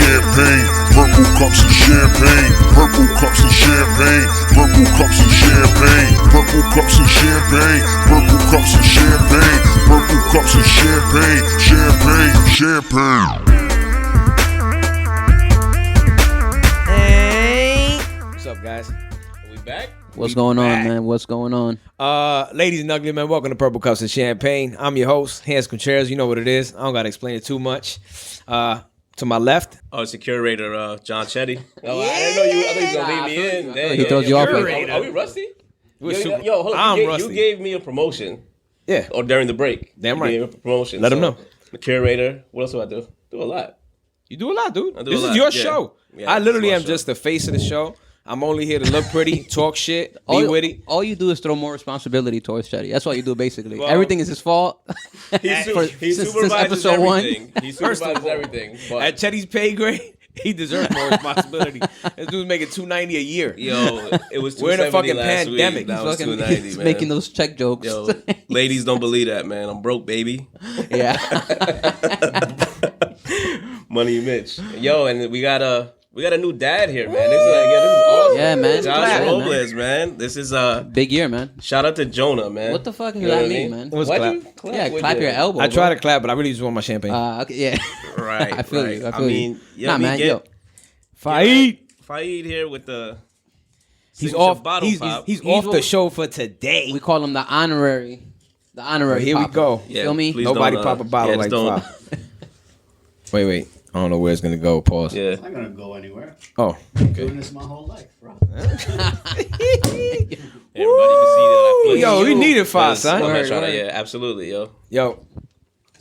champagne. Purple cups and champagne. Purple cups and champagne. Purple cups and champagne. Purple cups and champagne. Purple cups and champagne. Purple cups and champagne. Champagne, champagne. Hey, what's up, guys? Are we back? What's going on, man? What's going on? Ladies and Uglymen, welcome to Purple Cups and Champagne. I'm your host, Handsome Chairs. You know what it is. I don't gotta explain it too much. To my left, it's the curator, John Chetty. Oh, I didn't know you. I thought you were gonna leave me in. Dang, He throws you off. Are we rusty? Yo, Hold on. I'm rusty. You gave me a promotion. Yeah. Or during the break. Damn You right. gave me a promotion. Let 'em know. The curator. What else do I do? Do a lot. You do a lot, dude. I do This a is lot, your yeah. show. Yeah, I literally it's my am show. just the face of the show. I'm only here to look pretty, talk shit, be witty. All you do is throw more responsibility towards Shetty. That's what you do, basically. Well, Everything is his fault. He since supervises episode one. everything. He supervises everything. But At Chetty's pay grade, he deserves more responsibility. This dude's making $290 a year. yo, it was We're in a 270 fucking last pandemic. Week. Now it's Fucking- 290, he's man. making those check jokes. Yo, ladies don't believe that, man. I'm broke, baby. Yeah. Money Mitch. Yo, and we got a new dad here, man. This is awesome. Yeah, man. Josh Glad, Robles, man. This is Big year, man. shout out to Jonah, man. What the fuck does You know that what I mean, mean? man? What's Why'd clap? you clap? Yeah, with clap your elbow. I try bro. to clap, but I really just want my champagne. Okay, yeah. Right. I feel right. you. I feel you. yeah, Nah, we man. get Yo, Faid. Faid here with the He's signature off. bottle He's pop. off what the we- show for today. we call him the honorary. The honorary. Here we popper. go. You feel me? please Nobody don't, pop a bottle yeah, like just don't- Fab. Wait. I don't know where it's gonna go. Pause. Yeah. I'm gonna go anywhere. Oh. Doing this my whole life, bro. Everybody can see that I feel Yo, you. we needed five, Yes, son. I'm not Word, trying to- word. yeah, absolutely, yo. Yo,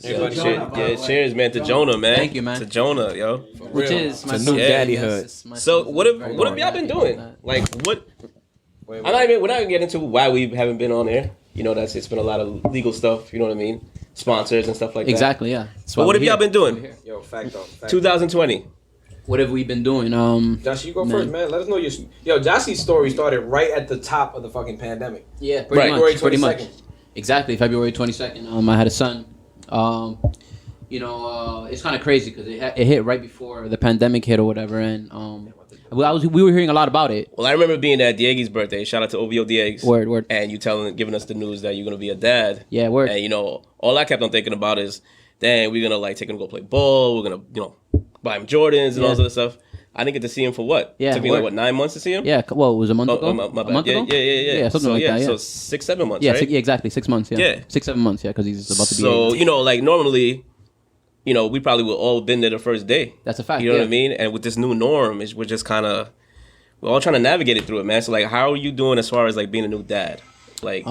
Everybody Jonah, by the way. cheers, man, to Jonah, man. Thank you, man. To Jonah, yo. Which real. is my It's a new son. daddyhood. Yes, my So son's what have very y'all been happy doing? about that. Like what? We're not even getting into why we haven't been on air. You know, it's been a lot of legal stuff. You know what I mean? Sponsors and stuff like that. Exactly, yeah. That's But why what we're have y'all here. been doing? We're here. yo, fact off. 2020. What have we been doing? Josh, you go Man. first, man. Let us know your. Yo, Josh's story started right at the top of the fucking pandemic. Yeah, Right. pretty February much. Pretty much. 22nd. Exactly, February 22nd. I had a son. It's kind of crazy because it hit right before the pandemic hit or whatever, and we were hearing a lot about it. Well, I remember being at Diego's birthday. Shout out to OVO Diego's. Word. And you giving us the news that you're gonna be a dad. Yeah, word. And all I kept on thinking about is, dang, we're gonna take him to go play ball. We're gonna buy him Jordans and all this other stuff. I didn't get to see him for what? Yeah, It took me word. 9 months to see him. Yeah, well, it was a month ago. my A bad. month ago? Yeah. something so, like that. Yeah, So 6-7 months. yeah, right? exactly. 6 months. Yeah, Yeah. 6-7 months. Yeah, because he's about to be. So 8. like normally, we probably would all been there the first day. That's a fact. You know yeah. what I mean? And with this new norm, we're just kind of we're all trying to navigate it through it, man. So like, how are you doing as far as like being a new dad? Like,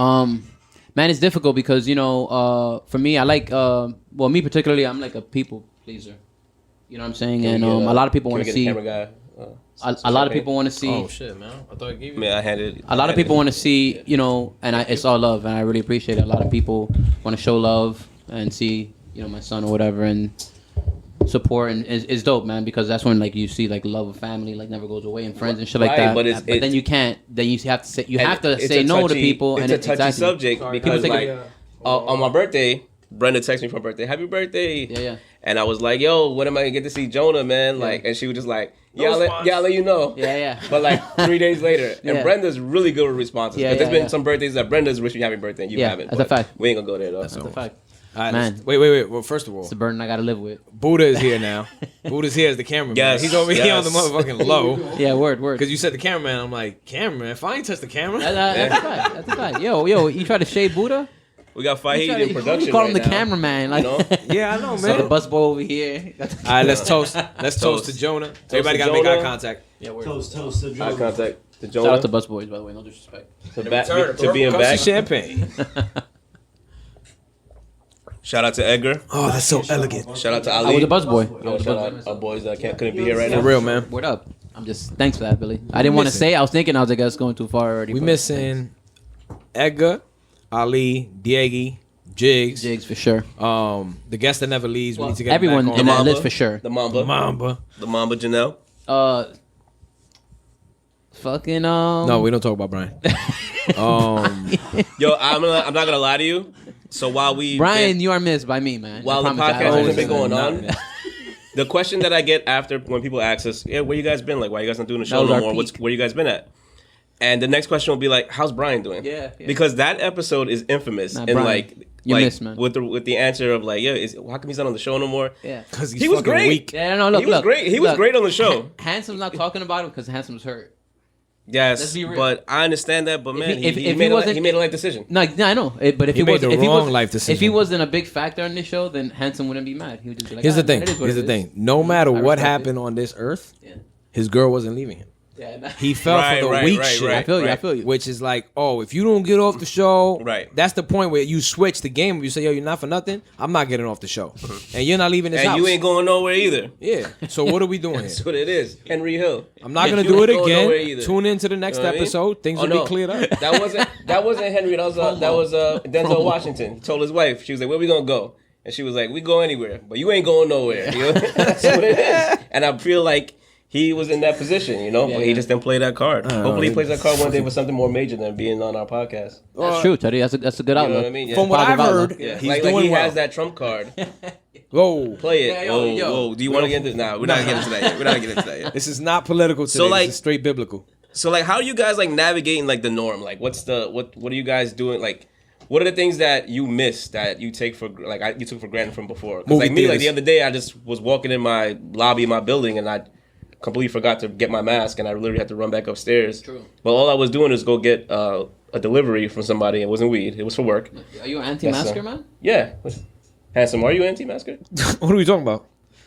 Man, it's difficult because for me, I like me particularly, I'm like a people pleaser. You know what I'm saying? And a lot of people want to see. Camera guy. A lot of people want to see. Oh shit, man! I thought I gave you. Man, I handed. A lot of people want to see, and it's all love, and I really appreciate it. A lot of people want to show love and see, my son or whatever, and support, and it's dope, man, because that's when like you see like love of family like never goes away and friends and shit like Right, that. but But then you can't. Then you have to say It's say a no to touchy- people, It's and a touchy exactly. subject because take like it- on my birthday, Brenda texted me for my birthday, "Happy birthday!" Yeah. And I was like, "Yo, when am I gonna get to see Jonah, man?" Like, and she was just like, "Yeah, No response. I'll let you know." Yeah. But like 3 days later, and Yeah. Brenda's really good with responses. Yeah, Because there's yeah, been some birthdays that Brenda's wishing you happy birthday and you Yeah, haven't. that's a but fact. We ain't gonna go there though. That's a fact. All right, Man. wait. Well, first of all, It's a burden I gotta live with. Buddha is here now. Buddha's here as the cameraman. Yes, He's over here on the yes. motherfucking low. Yeah, word. Because you said the cameraman. I'm like, cameraman? If I ain't touch the camera. That's a fact. That's a fact. Yo, you try to shade Buddha? We got Fahid You in production. You call him right the now, cameraman, like. You know? Yeah, I know, So the man. busboy over here. All right, let's toast. Let's toast to Jonah. Everybody to got to make eye Jonah. contact. Yeah, word. Toast to Eye Joe. contact to Shout out to Jonah. busboys, by the way. No disrespect. To being Cups back. of champagne. Shout out to Edgar. Oh, that's so elegant. Shout out to I Ali. was a busboy. Yo, shout out our boys that couldn't be here right For now. real, man. Word up. Thanks for that, Billy. I didn't want to missing. say. I was thinking. I was like, that's going too far already. We but missing Edgar, Ali, Diego, Jigs. Jigs for sure. The guest that never leaves. We need to get Everyone back in on. that list for sure. The Mamba. Mamba. The Mamba Janelle. Fucking No, we don't talk about Brian. Yo, I'm not gonna lie to you. So while we Brian, you are missed by me, man. while I the promise I podcast always hasn't been will. going on, the question that I get after when people ask us, yeah, where you guys been? Like, why you guys not doing the show was no our more? peak. Where you guys been at? And the next question will be like, how's Brian doing? Yeah. Because that episode is infamous. Nah, And Brian, like, you missed, man. with the answer of like, yeah, how come he's not on the show no more? Yeah. Because He was great. weak. Yeah, no, look, He was great. He was great on the show. Handsome's not talking about him because Handsome's hurt. Yes, Let's be real. but I understand that. But man, if he he made wasn't- a life decision. No, I know. But if He he made was, the if he wrong was, life decision. if he wasn't a big factor on this show, then Handsome wouldn't be mad. He would just be like, Here's the "Ah, thing. man, it is what Here's it the is." thing. No matter I what respect happened on this earth, Yeah. his girl wasn't leaving him. Yeah, nah. He fell Right, for the right, weak right, shit. right. I feel you. Which is like, oh, if you don't get off the show, Right. That's the point where you switch the game. You say, yo, you're not for nothing. I'm not getting off the show, and you're not leaving this And house. you ain't going nowhere either. Yeah. So what are we doing That's here? what it is. Henry Hill. I'm not You gonna do ain't it going nowhere again. either. Tune into the next You know what I mean? episode. Things Oh, will no. be cleared up. That wasn't Henry. That was Denzel Washington. He told his wife. She was like, "Where we gonna go?" And she was like, "We go anywhere, but you ain't going nowhere." You know? That's what it is. And I feel like he was in that position, you know, Yeah, but he yeah. just didn't play that card. Hopefully, he plays that card one day with something more major than being on our podcast. That's true, Teddy. That's a good You outlook. know what I mean? Yeah. From what I've Positive heard, outlook. Yeah. he's like doing he well. has that trump card. Whoa. Play it. Yeah, yo. Whoa. Do you want to get into this? Nah, we're not getting into that yet. We're not getting into that yet. This is not political today. So, like- this is straight biblical. So like, how are you guys like navigating like the norm? Like, what are you guys doing? Like, what are the things that you miss that you take for you took for granted from before? Because Movie like me, like theaters. the other day, I just was walking in my lobby of my building and I completely forgot to get my mask and I literally had to run back upstairs. True. But all I was doing is go get a delivery from somebody. It wasn't weed. It was for work. Are you an anti-masker, Yes, man? Yeah. Handsome, are you anti-masker? What are we talking about?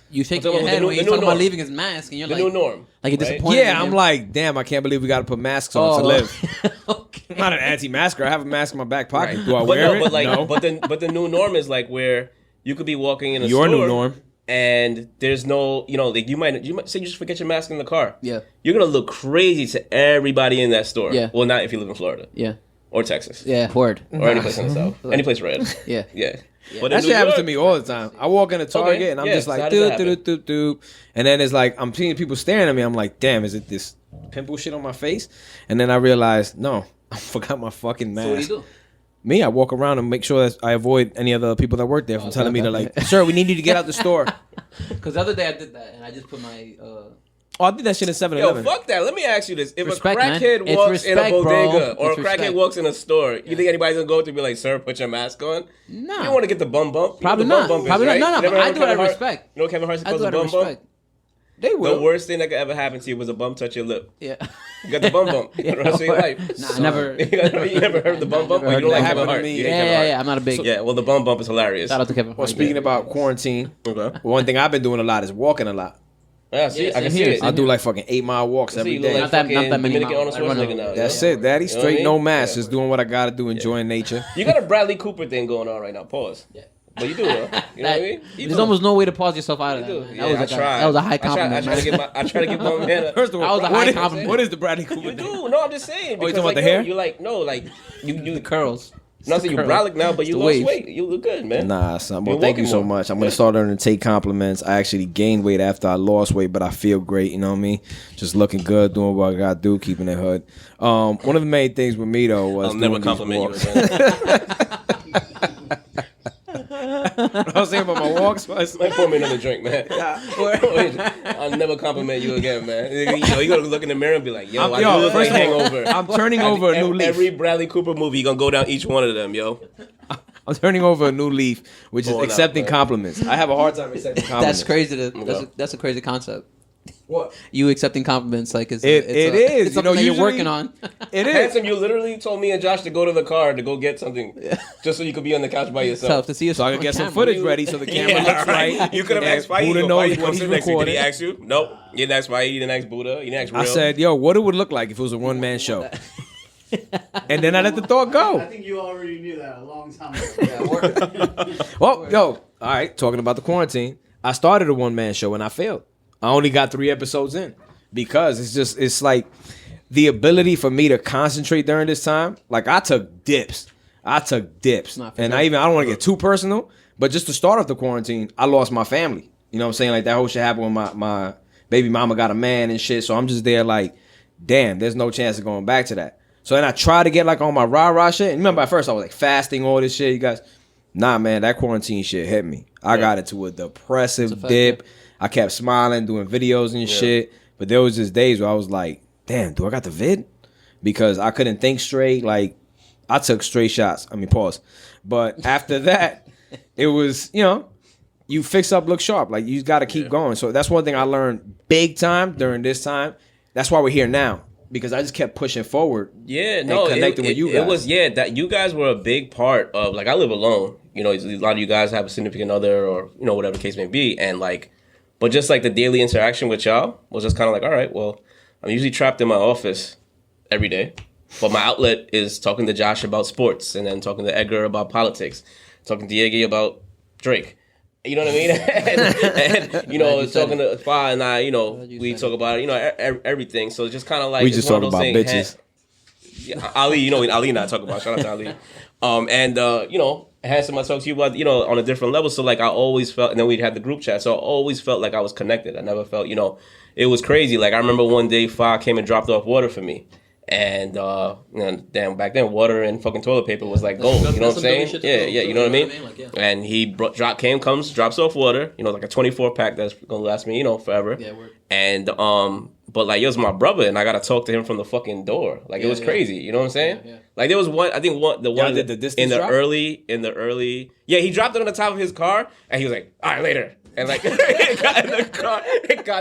You shake I'm your talking head about when the you're new talking about norm. leaving his mask, and you're The like, new norm. like you're right? disappointed. Yeah, in I'm him. like, damn, I can't believe we got to put masks on to live. okay. I'm not an anti-masker. I have a mask in my back pocket. Right. Do I But wear no, it? but like, no. but the new norm is like where you could be walking in a Your store. new norm. And there's no, like you might say you just forget your mask in the car. Yeah. You're gonna look crazy to everybody in that store. Yeah. Well, not if you live in Florida Yeah. or Texas Yeah. Word. or any place in the South, any place red. Yeah. Yeah. But That in shit New happens to York- me all the time. I walk in a Target and I'm yeah, just so like, how does that doo, happen? doo, doo, doo. And then it's like, I'm seeing people staring at me. I'm like, damn, is it this pimple shit on my face? And then I realize, no, I forgot my fucking mask. So what do you do? Me, I walk around and make sure that I avoid any other people that work there from telling me to like, sir, we need you to get out the store. Because the other day I did that, and I just put my. Oh, I did that shit in Yo, 7-Eleven. fuck that. Let me ask you this: if Respect, a man. crackhead It's walks in a respect, bro. bodega or a It's crackhead respect. walks in a store, you think anybody's gonna go up to be like, "Sir, put your mask on"? Nah. You don't want to get the bum bump. You know Probably what the not. bum bump Probably is, not. right? No, You no, never but I heard do it out of Kevin Hart? respect. You know Kevin Hart's I do supposed it to out of bum bump? respect. They will. The worst thing that could ever happen to you was a bum touch your lip. Yeah. You got the bum bump. You know what I'm saying? Like, Nah, I never. you never heard the bum bump? Never Or you don't heard like that. Kevin Happened to Hart? me. You hate Yeah, Kevin yeah, Hart. yeah. I'm not a big. Yeah, well, the bum bump is hilarious. Shout out to Kevin. Well, Hart. speaking about quarantine, Okay. one thing I've been doing a lot is walking a lot. Yeah, see, Yeah, I can same see here, it. same I do like fucking 8-mile walks See, every you look day. like Not that fucking many Dominican miles. Arnold I run Schwarzenegger now. That's yeah. it, daddy. You know what Straight I mean? no mask. Yeah. Just doing what I gotta do, enjoying nature. You got a Bradley Cooper thing going on right now. Pause. Yeah. But you do, though. You know what I mean? You There's do. almost no way to pause yourself out of You that. do. Man. Yeah, That was I like tried. that was a high I compliment, try to man. get my man. First of all, That was a high what is- compliment. What is the Bradley Cooper You thing? do. No, I'm just saying. Oh, you Because, talking about like, the yo, hair? You like, no, like, you The curls. not saying you curl. brolic now, but you the lost wave. weight. You look good, man. Nah, son. Well, You're thank you walking so more. much. I'm gonna start learning to take compliments. I actually gained weight after I lost weight, but I feel great. You know what I mean? Just looking good, doing what I gotta do, keeping it hood. One of the main things with me though was I'll never doing these compliment you walks. again. What I was saying about my walks was Like, pour me another drink, man. I'll never compliment you again, man. You gotta look in the mirror and be like, yo, I do look like first of all, Hangover. I'm turning over a new leaf. Every Bradley Cooper movie, you gonna go down each one of them, yo. I'm turning over a new leaf, which is Going out, accepting man. compliments. I have a hard time accepting compliments. That's crazy. Okay. That's a crazy concept. What? You accepting compliments like it's It is. It's You know, something that you're usually- working on. It is. Handsome, you literally told me and Josh to go to the car to go get something, just so you could be on the couch by yourself. Tough to see So I can get some footage ready so the camera Yeah, looks right. You could have and asked Spidey. Buddha Yo, knows Spidey, what he's sit next to you. Did recording. he ask you? Nope. You didn't ask Spidey. You didn't ask Buddha. You didn't ask Real. I said, yo, what it would look like if it was a one-man show. And then I let the thought I go. think you already knew that a long time ago. Well, yo, all right, talking about the quarantine. I started a one-man show and I failed. I only got 3 episodes in because it's like the ability for me to concentrate during this time. Like I took dips. Not for And sure. I don't want to get too personal, but just to start off the quarantine, I lost my family. You know what I'm saying? Like that whole shit happened when my baby mama got a man and shit. So I'm just there like, damn, there's no chance of going back to that. So then I tried to get like on my rah-rah shit. And remember at first I was like fasting, all this shit. You guys, nah, man, that quarantine shit hit me. I got into a depressive fact, dip. I kept smiling, doing videos and shit. But there was just days where I was like, damn, do I got the vid? Because I couldn't think straight. Like, I took straight shots. I mean, pause. But after that, it was, you know, you fix up, look sharp. Like, you got to keep going. So that's one thing I learned big time during this time. That's why we're here now. Because I just kept pushing forward. Yeah, and no, connecting with you guys. It was, that you guys were a big part of, like, I live alone. You know, a lot of you guys have a significant other or, you know, whatever the case may be. And, like, but just, like, the daily interaction with y'all was just kind of like, all right, well, I'm usually trapped in my office every day. But my outlet is talking to Josh about sports and then talking to Edgar about politics, talking to Diego about Drake. You know what I mean? and you know, talking to Fa and I, you know, we talk about, you know, everything. So it's just kind of like, we just talk about bitches. Ali, you know, Ali and I talk about. Shout out to Ali. You know, Handsome, I talk to you about, you know, on a different level. So like, I always felt, and then we had the group chat. So I always felt like I was connected. I never felt, you know, it was crazy. Like I remember one day Fa came and dropped off water for me. And damn, back then water and fucking toilet paper was like gold. You know what I'm saying? Yeah, you know what I mean? And he drops off water. You know, like a 24 pack that's gonna last me, you know, forever. Yeah, word. And but like, it was my brother, and I gotta talk to him from the fucking door. Like it was crazy. You know what I'm saying? Yeah. Like there was one. I think the one did the distance in the drop? early. Yeah, he dropped it on the top of his car, and he was like, "All right, later." And like, it got in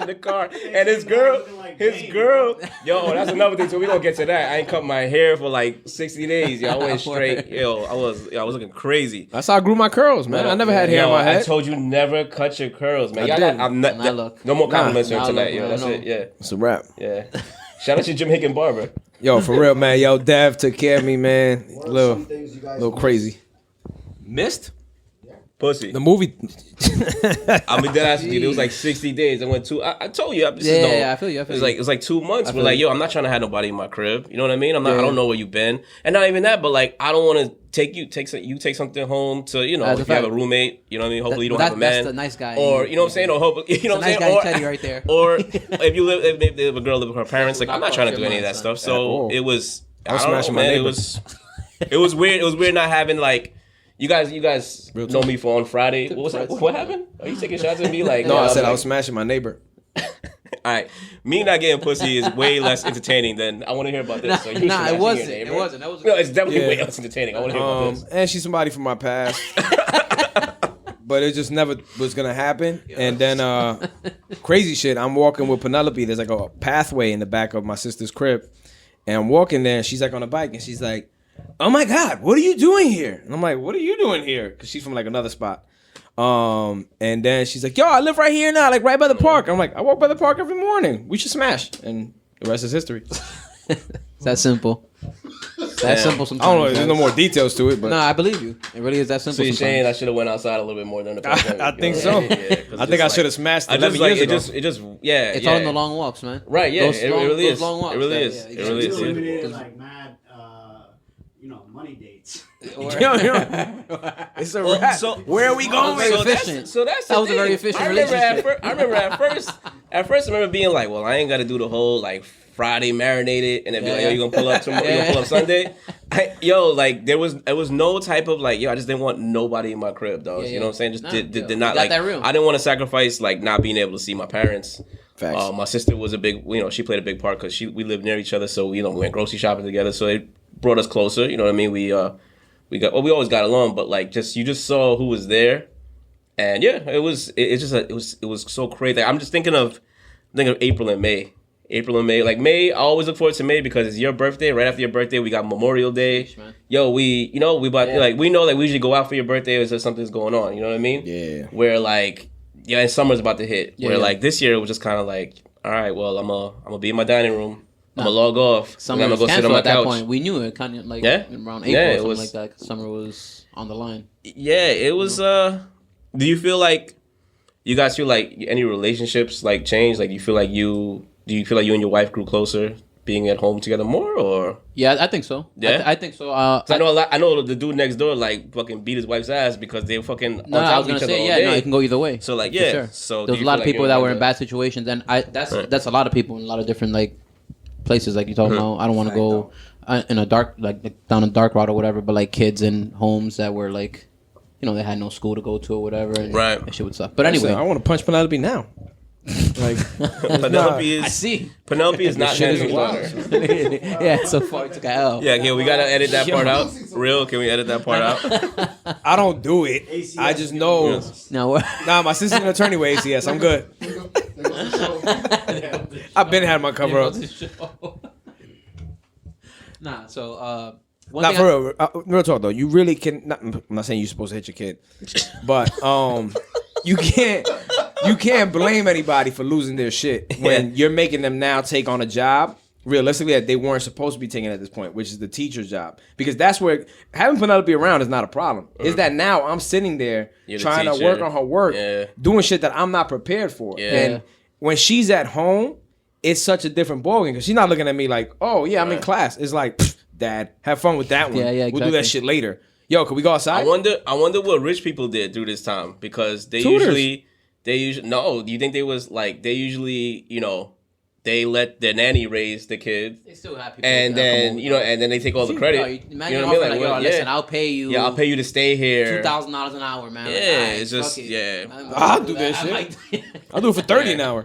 the car, and his girl, yo, that's another thing. So we gonna get to that. I ain't cut my hair for like 60 days. Yo, I went straight. Yo, I was looking crazy. That's how I grew my curls, man. I never had hair on my head. I told you never cut your curls, man. I'm not, no more compliments for tonight. Yo, that's it. Yeah, it's a wrap. Yeah. Shout out to Jamaican barber. Yo, for real, man. Yo, Dev took care of me, man. Little crazy. Missed? Pussy. The movie. I mean, dead ass with you. It was like 60 days. I went to. I told you. I feel you. It was like 2 months. We're like, yo, I'm not trying to have nobody in my crib. You know what I mean? I don't know where you've been, and not even that. But like, I don't want to take something home to, you know, if you have a roommate. You know what I mean? Hopefully you don't have a man. That's the nice guy. Or you know what I'm saying? Or hopefully you know what I'm saying? Nice guy Teddy right there. Or if you live, if a girl lives with her parents, like I'm not trying to do any of that stuff. So it was. I don't know, man. It was weird. It was weird not having like. You guys know me for on Friday. What happened? Are you taking shots at me? Like no, I said I was smashing my neighbor. All right, me not getting pussy is way less entertaining than I want to hear about this. So you it wasn't. It wasn't. That was no, it's definitely way less entertaining. I want to hear about this. And she's somebody from my past, but it just never was gonna happen. And then crazy shit. I'm walking with Penelope. There's like a pathway in the back of my sister's crib, and I'm walking there. And she's like on a bike, and she's like, "Oh my God, what are you doing here?" And I'm like, "What are you doing here?" Because she's from like another spot. And then she's like, "Yo, I live right here now, like right by the park." I'm like, "I walk by the park every morning. We should smash." And the rest is history. It's that simple. It's that simple sometimes. I don't know. There's no more details to it, but no, I believe you. It really is that simple. So you're saying I should have went outside a little bit more during the pandemic? I think so. I think I should have smashed 11 years ago. It's all in the long walks, man. Right? Yeah, it really is. Long walks, it really is. It really is. Eliminated like mad, money dates. It's a wrap. So where are we going? That was a very efficient relationship. I remember at first I remember being like, well, I ain't got to do the whole like Friday marinated and then be like, yo, you gonna pull up tomorrow? You gonna pull up Sunday? There was no type of like, yo, I just didn't want nobody in my crib, dog. You know what I'm saying? Did not like. I didn't want to sacrifice like not being able to see my parents. Facts. My sister was a big, she played a big part because we lived near each other, so we went grocery shopping together, so it brought us closer. You know what I mean? We always got along, but like you just saw who was there, and yeah, it was so crazy. Like, I'm just thinking of April and May. Like May, I always look forward to May because it's your birthday. Right after your birthday, we got Memorial Day. Yo, we know like we usually go out for your birthday if something's going on. You know what I mean? Yeah. Where like and summer's about to hit. Like this year it was just kind of like, all right, well I'm gonna be in my dining room. I'm gonna log off. Summer I'm gonna go sit on my at that couch. point. We knew it kind of like around April or something like that. 'Cause summer was on the line. Yeah, it was. Do you feel like you guys feel like any relationships like changed? Like, do you feel like you and your wife grew closer being at home together more, or? Yeah, I think so. Yeah, I think so. I know the dude next door like fucking beat his wife's ass because they were fucking on top of each other all day. No, it can go either way. So like, sure. So there's a lot of people that were in bad situations, and that's a lot of people in a lot of different like places. Like you talking about, I don't want to go in a dark like down a dark route or whatever, but like kids in homes that were like you know, they had no school to go to or whatever, and Right. that shit would suck. But anyway, I want to punch Penelope now. Like Penelope I is see. Penelope is not shit is Henry's wild. daughter. Yeah, so far it took a L. Yeah, we gotta edit that part out. Real, can we edit that part out? I don't do it. I just know. No, Nah, my sister's an attorney with ACS. I'm good. I've been had my cover up. Nah, so one Not thing for real. Real talk though. You really can. I'm not saying you're supposed to hit your kid, but you can't blame anybody for losing their shit when you're making them now take on a job realistically that they weren't supposed to be taking at this point, which is the teacher's job. Because that's where having Penelope around is not a problem. Is that now I'm sitting there You're the trying to teacher. work on her work, Yeah. doing shit that I'm not prepared for. Yeah. And when she's at home, it's such a different ballgame because she's not looking at me like, oh yeah, I'm in class. It's like, Dad, have fun with that one. Yeah, We'll do exactly. that shit later. Yo, can we go outside? I wonder what rich people did through this time because they Tutors. usually no. Do you think they was like they usually they let their nanny raise the kid they still have people and that then come and then they take all the credit. Imagine you know what I mean? offering, like, yo, well, listen, I'll pay you. Yeah, I'll pay you to stay here. $2,000 an hour, man. Yeah, Like, alright, it's just fuck it. yeah. I'll do that shit. I'll do it for 30 an hour.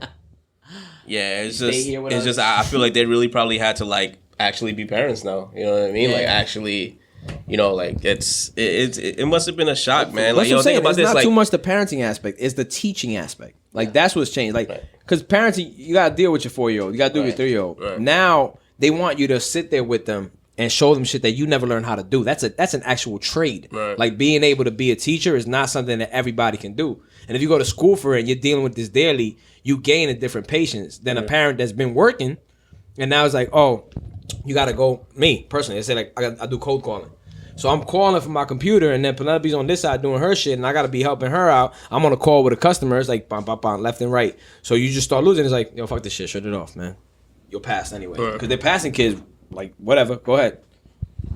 Yeah, it's Stay just here with it's us. just I feel like they really probably had to like actually be parents now. You know what I mean? Yeah. Like actually, like it must have been a shock, man. Like That's what I'm saying. think about It's this. not Like too much the parenting aspect. It's the teaching aspect. Like that's what's changed. Like because parenting, you gotta deal with your 4-year-old. You gotta deal with your 3-year-old. Right. Now they want you to sit there with them and show them shit that you never learned how to do. That's an actual trade. Right. Like being able to be a teacher is not something that everybody can do. And if you go to school for it and you're dealing with this daily, you gain a different patience than a parent that's been working. And now it's like, oh, you gotta go. Me personally, I say like I do cold calling. So I'm calling from my computer, and then Penelope's on this side doing her shit, and I gotta be helping her out. I'm on a call with a customer. It's like bam, bam, bam, left and right. So you just start losing. It's like, yo, fuck this shit. Shut it off, man. You'll pass anyway. Because they're passing kids. Like whatever. Go ahead.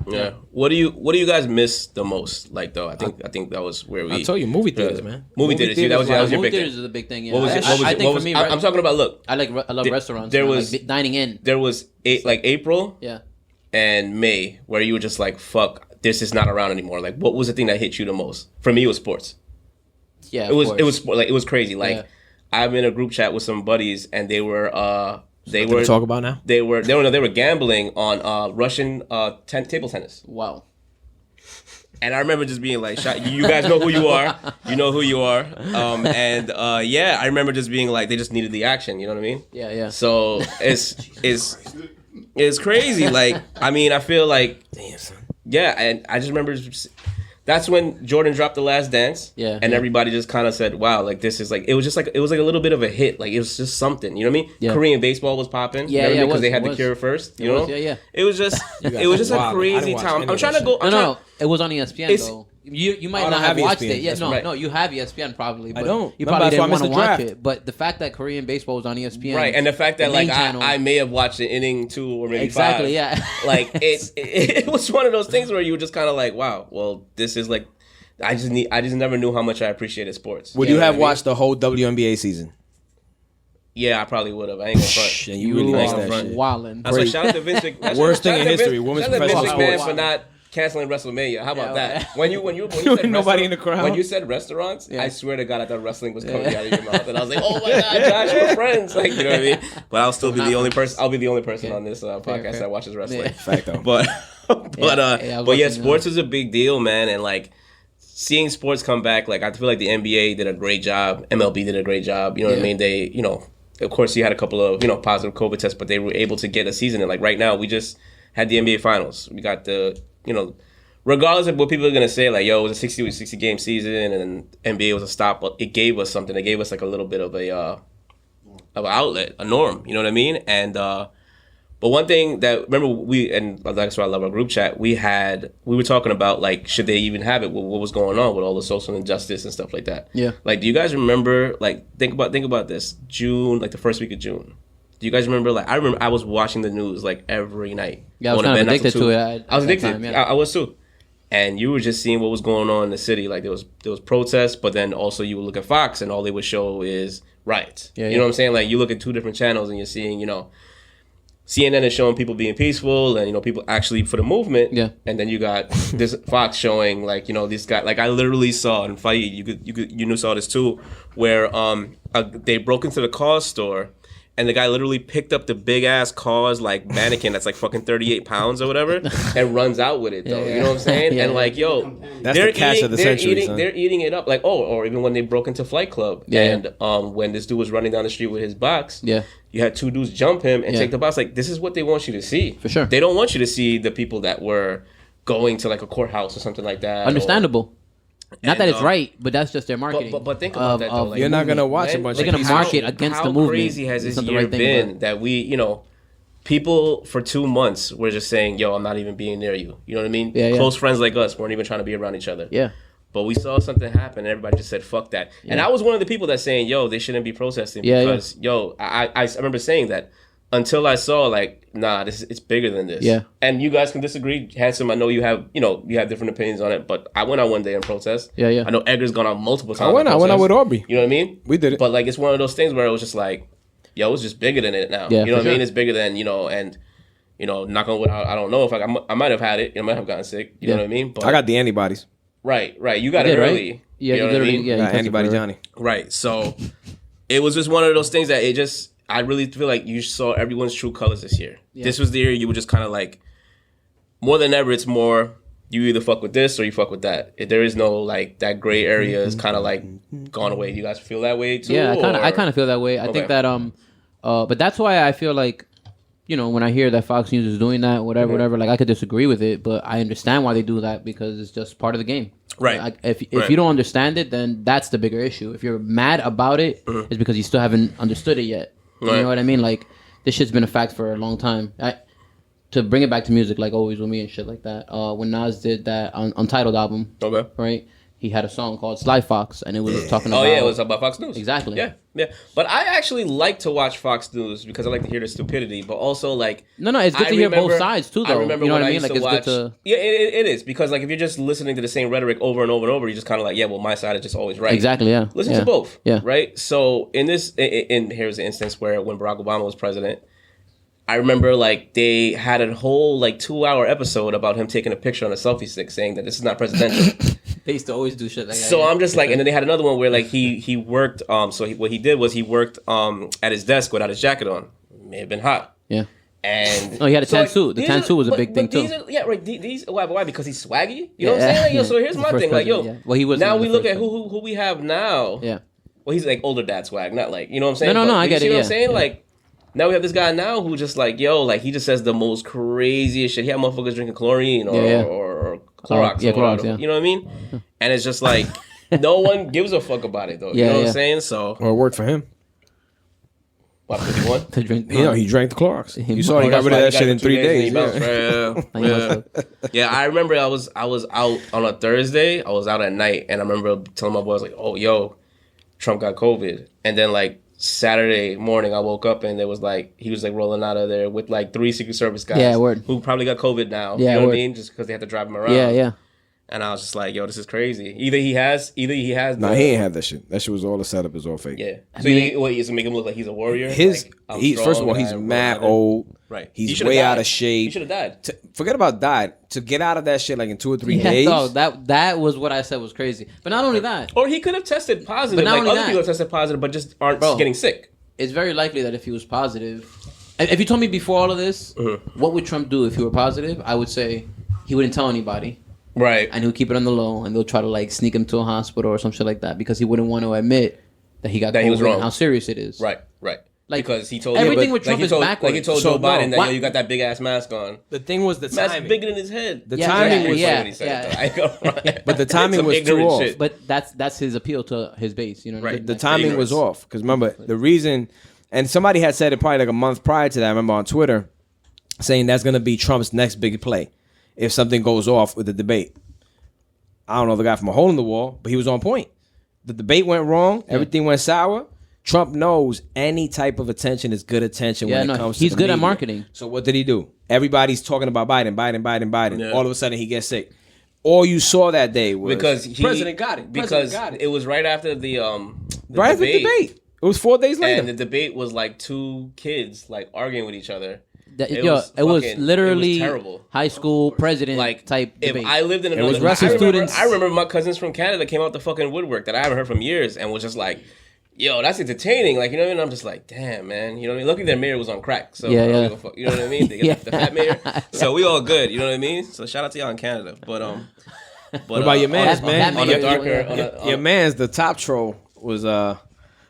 yeah. What do you guys miss the most? Like though, I think that was where we. I told you, movie theaters, man. Movie theaters. See, that was your Movie big theaters thing. is a big thing. Yeah. What was it? I think for me, I'm talking about. Look, I love restaurants. there man, was- like, dining in. there was April Yeah. and May where you were just like, fuck, this is not around anymore. Like, what was the thing that hit you the most? For me, it was sports. Yeah. It was crazy. Like Yeah. I'm in a group chat with some buddies and they were Talk about now. they were gambling on Russian table tennis. Wow. And I remember just being like, you guys know who you are. You know who you are. I remember just being like, they just needed the action. You know what I mean? Yeah. Yeah. So it's crazy. Like, I mean, I feel like, Damn, son. yeah, and I just remember that's when Jordan dropped The Last Dance. Yeah. And everybody just kind of said, wow, like this is like, it was like a little bit of a hit. Like it was just something, you know what I mean? Yeah. Korean baseball was popping. Yeah, you know what I mean? yeah, it Because was, they had it the was. cure first, you It know? was, yeah. It was just, guys it was just are a wild. I crazy didn't watch time. any I'm of trying that to go. No, it was on ESPN It's- though. You might I don't not have have watched ESPN. it. Yeah, That's no, right. no, you have ESPN probably. But don't. You Remember, probably that's why I didn't want missed to the watch draft. it. But the fact that Korean baseball was on ESPN, Right, and the fact that the like main channel. I may have watched an inning 2 or maybe 5. Exactly, yeah. Like it was one of those things where you were just kind of like, wow, well, this is like, I just never knew how much I appreciated sports. Would You you know have what I mean? watched the whole WNBA season? Yeah, I probably would have. I ain't gonna front. And you really are liked that front. shit. wildin'. That's why Great. shout out to Vince. That's Worst shout thing out in to history, Vince- women's shout out to professional Vince McMahon sports. for not canceling WrestleMania. How about Yeah. that? When you said Nobody in the crowd. When you said restaurants, Yeah. I swear to God, I thought wrestling was coming out of your mouth, and I was like, oh my God, Josh, we're friends. Like, you know what I mean? But I'll still be the only person. I'll be the only person on this podcast fair. that watches wrestling. Yeah. Fact though. But I was watching, sports is a big deal, man, and like seeing sports come back, like I feel like the NBA did a great job, MLB did a great job. You know what I Yeah. mean? They, of course, you had a couple of positive COVID tests, but they were able to get a season. And like right now, we just had the NBA Finals. We got the regardless of what people are gonna say, like yo, it was a 60 game season, and NBA was a stop. But it gave us something. It gave us like a little bit of an outlet, a norm. You know what I mean? And but one thing that remember that's why I love our group chat. We were talking about like should they even have it? What was going on with all the social injustice and stuff like that? Yeah. Like, do you guys remember? Like, think about this. June, like the first week of June. Do you guys remember? Like, I remember I was watching the news like every night. Yeah, I was Going kind of bed after addicted 2. to it. I was at that addicted. time, yeah. I was too. And you were just seeing what was going on in the city. Like there was protests, but then also you would look at Fox and all they would show is riots. Yeah, you know what I'm saying? Like you look at 2 different channels and you're seeing, CNN is showing people being peaceful and, you know, people actually for the movement. Yeah. And then you got this Fox showing, like, you know, this guy, like I literally saw, and Fayeed, you saw this too, where they broke into the car store and the guy literally picked up the big ass cars like mannequin that's like fucking 38 pounds or whatever and runs out with it though. Yeah. You know what I'm saying? Yeah. And like, yo, That's the catch of the century, son. They're eating it up. Like, or even when they broke into Flight Club and when this dude was running down the street with his box, you had two dudes jump him and take the box. Like, this is what they want you to see. For sure. They don't want you to see the people that were going to like a courthouse or something like that. Understandable. Not that it's right, but that's just their marketing. But think about that though. Like, You're not gonna watch a bunch they're of gonna people. market against the movement. How crazy has It's this not the year right thing, been but- that we, you know, people for 2 months were just saying, yo, I'm not even being near you. You know what I mean? Yeah, yeah. Close friends like us weren't even trying to be around each other. Yeah. But we saw something happen and everybody just said, fuck that. Yeah. And I was one of the people that saying, yo, they shouldn't be protesting because, yo, I remember saying that until I saw like, nah, it's bigger than this. Yeah. And you guys can disagree. Handsome, I know you have different opinions on it, but I went out one day and protest. Yeah, yeah. I know Edgar's gone out multiple times. I went out with Aubrey. You know what I mean? We did it. But like, it's one of those things where it was just like, yo, it's just bigger than it now. Yeah, you know what I sure. mean? It's bigger than, you know, and, you know, knock on wood, I don't know if I might have had it. I might have gotten sick. You know what I mean? But I got the antibodies. Right. You got it did, right? early. Yeah, you know you what I literally- mean? yeah. you Got tested antibody for it. Johnny. Right. So it was just one of those things that it just, I really feel like you saw everyone's true colors this year. Yeah. This was the year you were just kind of like, more than ever, it's more, you either fuck with this or you fuck with that. There is no like, that gray area is kind of like gone away. You guys feel that way too? Yeah, I or- kind of feel that way. I think that but that's why I feel like, you know, when I hear that Fox News is doing that, whatever, like I could disagree with it, but I understand why they do that because it's just part of the game. Right. Like, if you don't understand it, then that's the bigger issue. If you're mad about it, it's because you still haven't understood it yet. You Right. know what I mean? Like, this shit's been a fact for a long time. To bring it back to music, like Always With Me and shit like that. When Nas did that Untitled album, Okay. right? He had a song called Sly Fox, and it was talking about... Oh yeah, it was about Fox News. Exactly. Yeah. But I actually like to watch Fox News because I like to hear the stupidity, but also like No, it's good I to hear both remember- sides too, though. I remember You know when what I I mean? used Like, to it's watch. good to... Yeah, it is because like if you're just listening to the same rhetoric over and over and over, you're just kind of like, yeah, well, my side is just always right. Exactly, yeah. Listen Yeah. to both. Yeah. Right. So in here's an instance where when Barack Obama was president, I remember like they had a whole like 2-hour episode about him taking a picture on a selfie stick, saying that this is not presidential. They used to always do shit like that. So I'm just like, and then they had another one where like he worked. What he did was he worked at his desk without his jacket on. May have been hot. Yeah. And Oh, he had a tan like, suit. The these tan are- suit was a but- big thing, but these too. Are, right. These why? Because he's swaggy. You know what I'm saying? Like, yo, yeah. so here's He's my the thing. first Like, yo, president, yeah. Well, he was now the we first look at president. who we have now. Yeah. Well, he's like older dad swag, not like, you know what I'm saying? No, But I you get see it, what yeah, I'm saying? yeah. Like, now we have this guy now who just like, yo, like he just says the most craziest shit. He had motherfuckers drinking chlorine or Clorox. Yeah, or whatever. Clorox, yeah. You know what I mean? And it's just like, no one gives a fuck about it though. You Yeah, know what yeah. I'm saying? So, Or it worked for him. what, 51? To drink. You know, he drank the Clorox. You saw he Oh, got rid of that that's right. shit in 3 days. and he Yeah. bounced, right? Yeah. I remember I was out on a Thursday. I was out at night, and I remember telling my boys like, "Oh, yo, Trump got COVID." And then like Saturday morning, I woke up and there was like he was like rolling out of there with like 3 Secret Service guys, Yeah, word. who probably got COVID now. Yeah, you know what word. I mean? Just because they had to drive him around. Yeah. And I was just like, yo, this is crazy. Either he has. Nah, he ain't had that shit. That shit was all a setup. It's all fake. Yeah. So you to make him look like he's a warrior. His like, I'm he's first of strong all and he's I mad run out of- old. Right. He's He should've way died. out of He shape. should have died. Forget about died. To get out of that shit like in 2 or 3 Yeah, days. no, that was what I said was crazy. But not only that, Or he could have tested positive. But not Like only other that- people have tested positive, but just aren't Bro. getting sick. it's very likely that if he was positive, if you told me before all of this, what would Trump do if he were positive? I would say he wouldn't tell anybody. Right. And he'll keep it on the low, and they'll try to like sneak him to a hospital or some shit like that because he wouldn't want to admit that he got That COVID he was wrong. and how serious it is. Right. Like, because he told everything but- with Trump like he is told, backwards. Like he told So, Joe Biden no, that why- yo, you got that big ass mask on. The thing was the Mask timing. bigger than his head. The Yeah, timing yeah, was yeah. What he said, though. I go, right. But the timing Some was too ignorant off. shit. But that's his appeal to his base, you know. What I Right. mean? The Like, timing was off because remember the reason, and somebody had said it probably like a month prior to that. I remember on Twitter saying that's gonna be Trump's next big play if something goes off with the debate. I don't know the guy from a hole in the wall, but he was on point. The debate went wrong. Everything went sour. Trump knows any type of attention is good attention when it comes to he's the good at media. marketing. So what did he do? Everybody's talking about Biden. Yeah. All of a sudden he gets sick. All you saw that day was because he President got it. Because President got it. it was right after the Right after the debate. It was 4 days later. And the debate was like two kids like arguing with each other. It was literally terrible. high school president type if debate. I lived in It was another, wrestling students. I remember my cousins from Canada came out the fucking woodwork that I haven't heard from years and was just like, yo, that's entertaining. Like, you know what I mean? I'm just like, damn, man. You know what I mean? Luckily their mayor was on crack. So, I don't give a fuck. You know what I mean? They get the fat mayor. So, we all good. You know what I mean? So, shout out to y'all in Canada. But what about your man's, man? On a darker... Your man's, the top troll, was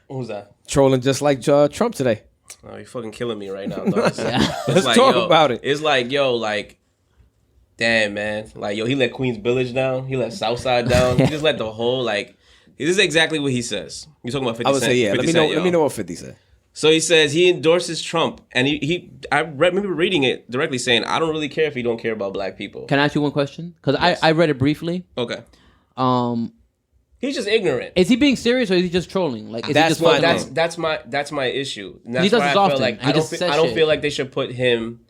who's that? trolling just like Trump today. Oh, you're fucking killing me right now, dog. Let's talk about it. It's like, yo, like, damn, man. Like, yo, he let Queens Village down. He let Southside down. He just let the whole, like, this is exactly what he says. You're talking about 50 Cent. I would say, yeah. 50 Let me know what 50 said. So he says he endorses Trump, and I remember reading it directly saying, I don't really care if you don't care about black people. Can I ask you one question? Because Yes. I read it briefly. Okay. He's just ignorant. Is he being serious or is he just trolling? Like, is that's he just that's my issue. And that's he does why this I often. feel like I don't feel like they should put him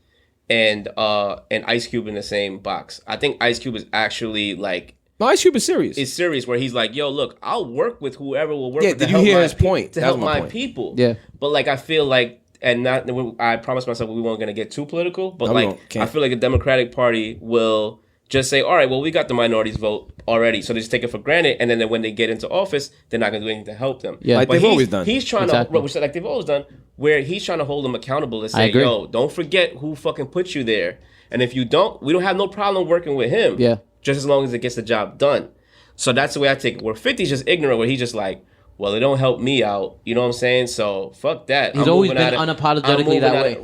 and Ice Cube in the same box. I think Ice Cube is actually like. No, Ice Cube is serious. It's serious where he's like, yo, look, I'll work with whoever will work with did you hear his point? To help my people. Yeah. But like I feel like I promised myself we weren't gonna get too political, but I feel like the Democratic Party will just say, all right, well, we got the minorities vote already, so they just take it for granted, and then when they get into office, they're not gonna do anything to help them. Yeah, like but they've always done. He's trying to, like they've always done, where he's trying to hold them accountable and say, yo, don't forget who fucking put you there, and if you don't, we don't have no problem working with him. Yeah, just as long as it gets the job done. So that's the way I take it. Where 50's just ignorant, where he's just like, well, it don't help me out. You know what I'm saying? So fuck that. He's always been unapologetically that way.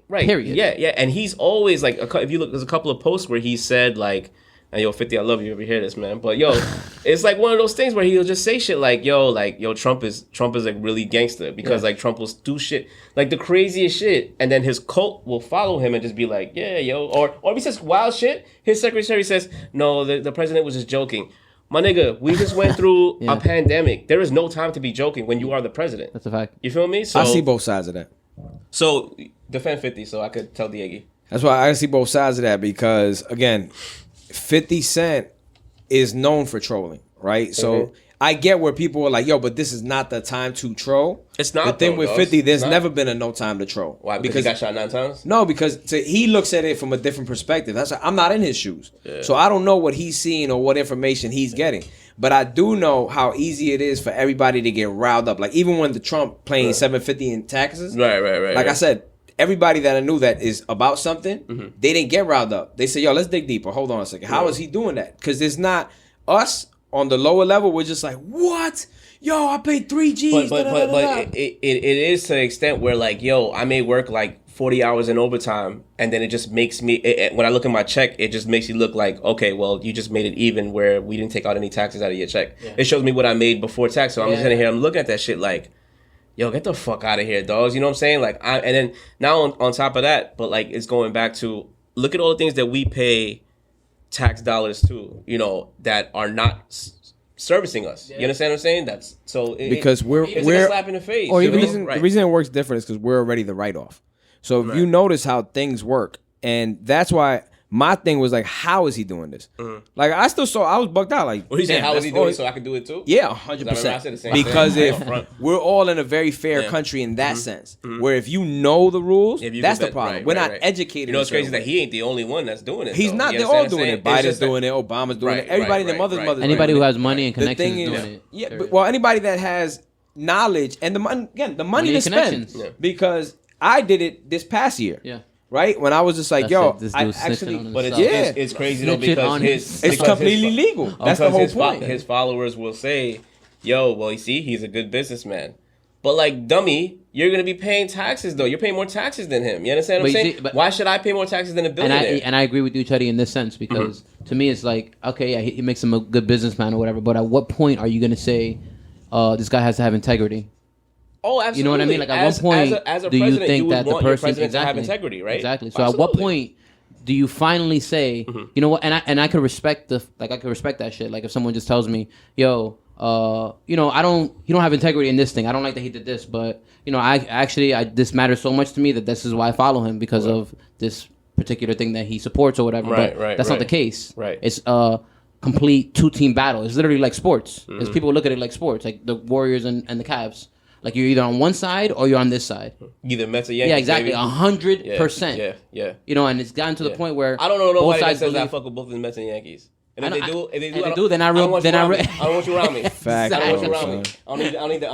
Right. Period. Yeah. And he's always like, if you look, there's a couple of posts where he said like, and yo, 50, I love you if you hear this, man. But yo, it's like one of those things where he'll just say shit like, yo, Trump is like really gangster because like Trump will do shit like the craziest shit, and then his cult will follow him and just be like, yeah, yo, or if he says wild shit, his secretary says, no, the president was just joking. My nigga, we just went through a pandemic. There is no time to be joking when you are the president. That's a fact. You feel me? So I see both sides of that. So defend 50 so I could tell Diego. That's why I see both sides of that because, again, 50 Cent is known for trolling, right? So I get where people are like, yo, but this is not the time to troll. It's not. But then with 50, there's never been a no time to troll. Why? Because he got shot 9 times? No, because he looks at it from a different perspective. I'm not in his shoes. Yeah. So I don't know what he's seeing or what information he's getting. But I do know how easy it is for everybody to get riled up. Like, even when the Trump paying $750 in taxes. Right. Like I said, everybody that I knew that is about something, they didn't get riled up. They say, yo, let's dig deeper. Hold on a second. How is he doing that? Because it's not us on the lower level. We're just like, what? Yo, I paid 3 G's. But it is to the extent where like, yo, I may work like 40 hours in overtime, and then it just makes me, when I look at my check, it just makes you look like, okay, well, you just made it even where we didn't take out any taxes out of your check. Yeah. It shows me what I made before tax. So I'm just sitting here, I'm looking at that shit like, yo, get the fuck out of here, dogs. You know what I'm saying? Like, and then now on top of that, but like, it's going back to, look at all the things that we pay tax dollars to, you know, that are not servicing us. You understand what I'm saying? That's so because we're like a slap in the face. Or the reason it works different is because we're already the write-off. So if you notice how things work, and that's why my thing was like, how is he doing this? Like I was bugged out. Like, well, he said, how is he doing it so I can do it too? Yeah, 100%. Because we're all in a very fair country in that sense, where if you know the rules, that's the problem. We're not educated. You know what's crazy is that he ain't the only one that's doing it. He's not. They're all doing it. Biden's doing it. Obama's doing it. Everybody in their mother's mother. Anybody who has money and connections is doing it. Yeah, well, anybody that has knowledge and the money, again, the money to spend. Because I did it this past year. Yeah. Right? When I was just like, yo, I actually... But it's crazy though because it's completely legal. That's the whole point. His followers will say, yo, well, you see, he's a good businessman. But like, dummy, you're going to be paying taxes though. You're paying more taxes than him. You understand what I'm saying? Why should I pay more taxes than a billionaire? And I agree with you, Chetty, in this sense because to me it's like, okay, yeah, he makes him a good businessman or whatever, but at what point are you going to say this guy has to have integrity? Oh, absolutely. You know what I mean? Like, at what point do you think that the person to have integrity, right? Exactly. So at what point do you finally say, you know what? And I could respect I could respect that shit. Like if someone just tells me, yo, you know, you don't have integrity in this thing. I don't like that he did this, but you know, this matters so much to me that this is why I follow him because of this particular thing that he supports or whatever. But that's not the case. Right. It's complete 2-team battle. It's literally like sports. As people look at it like sports, like the Warriors and the Cavs. Like you're either on one side or you're on this side. Either Mets or Yankees. Yeah, exactly, baby. 100%. Yeah. You know, and it's gotten to the point where I don't know nobody that says I believe- fuck with both of the Mets and Yankees. And I if know- they do, then I don't real- want then you I around re- me. I don't want you around me. Fact, I don't want you bro, around me. son. I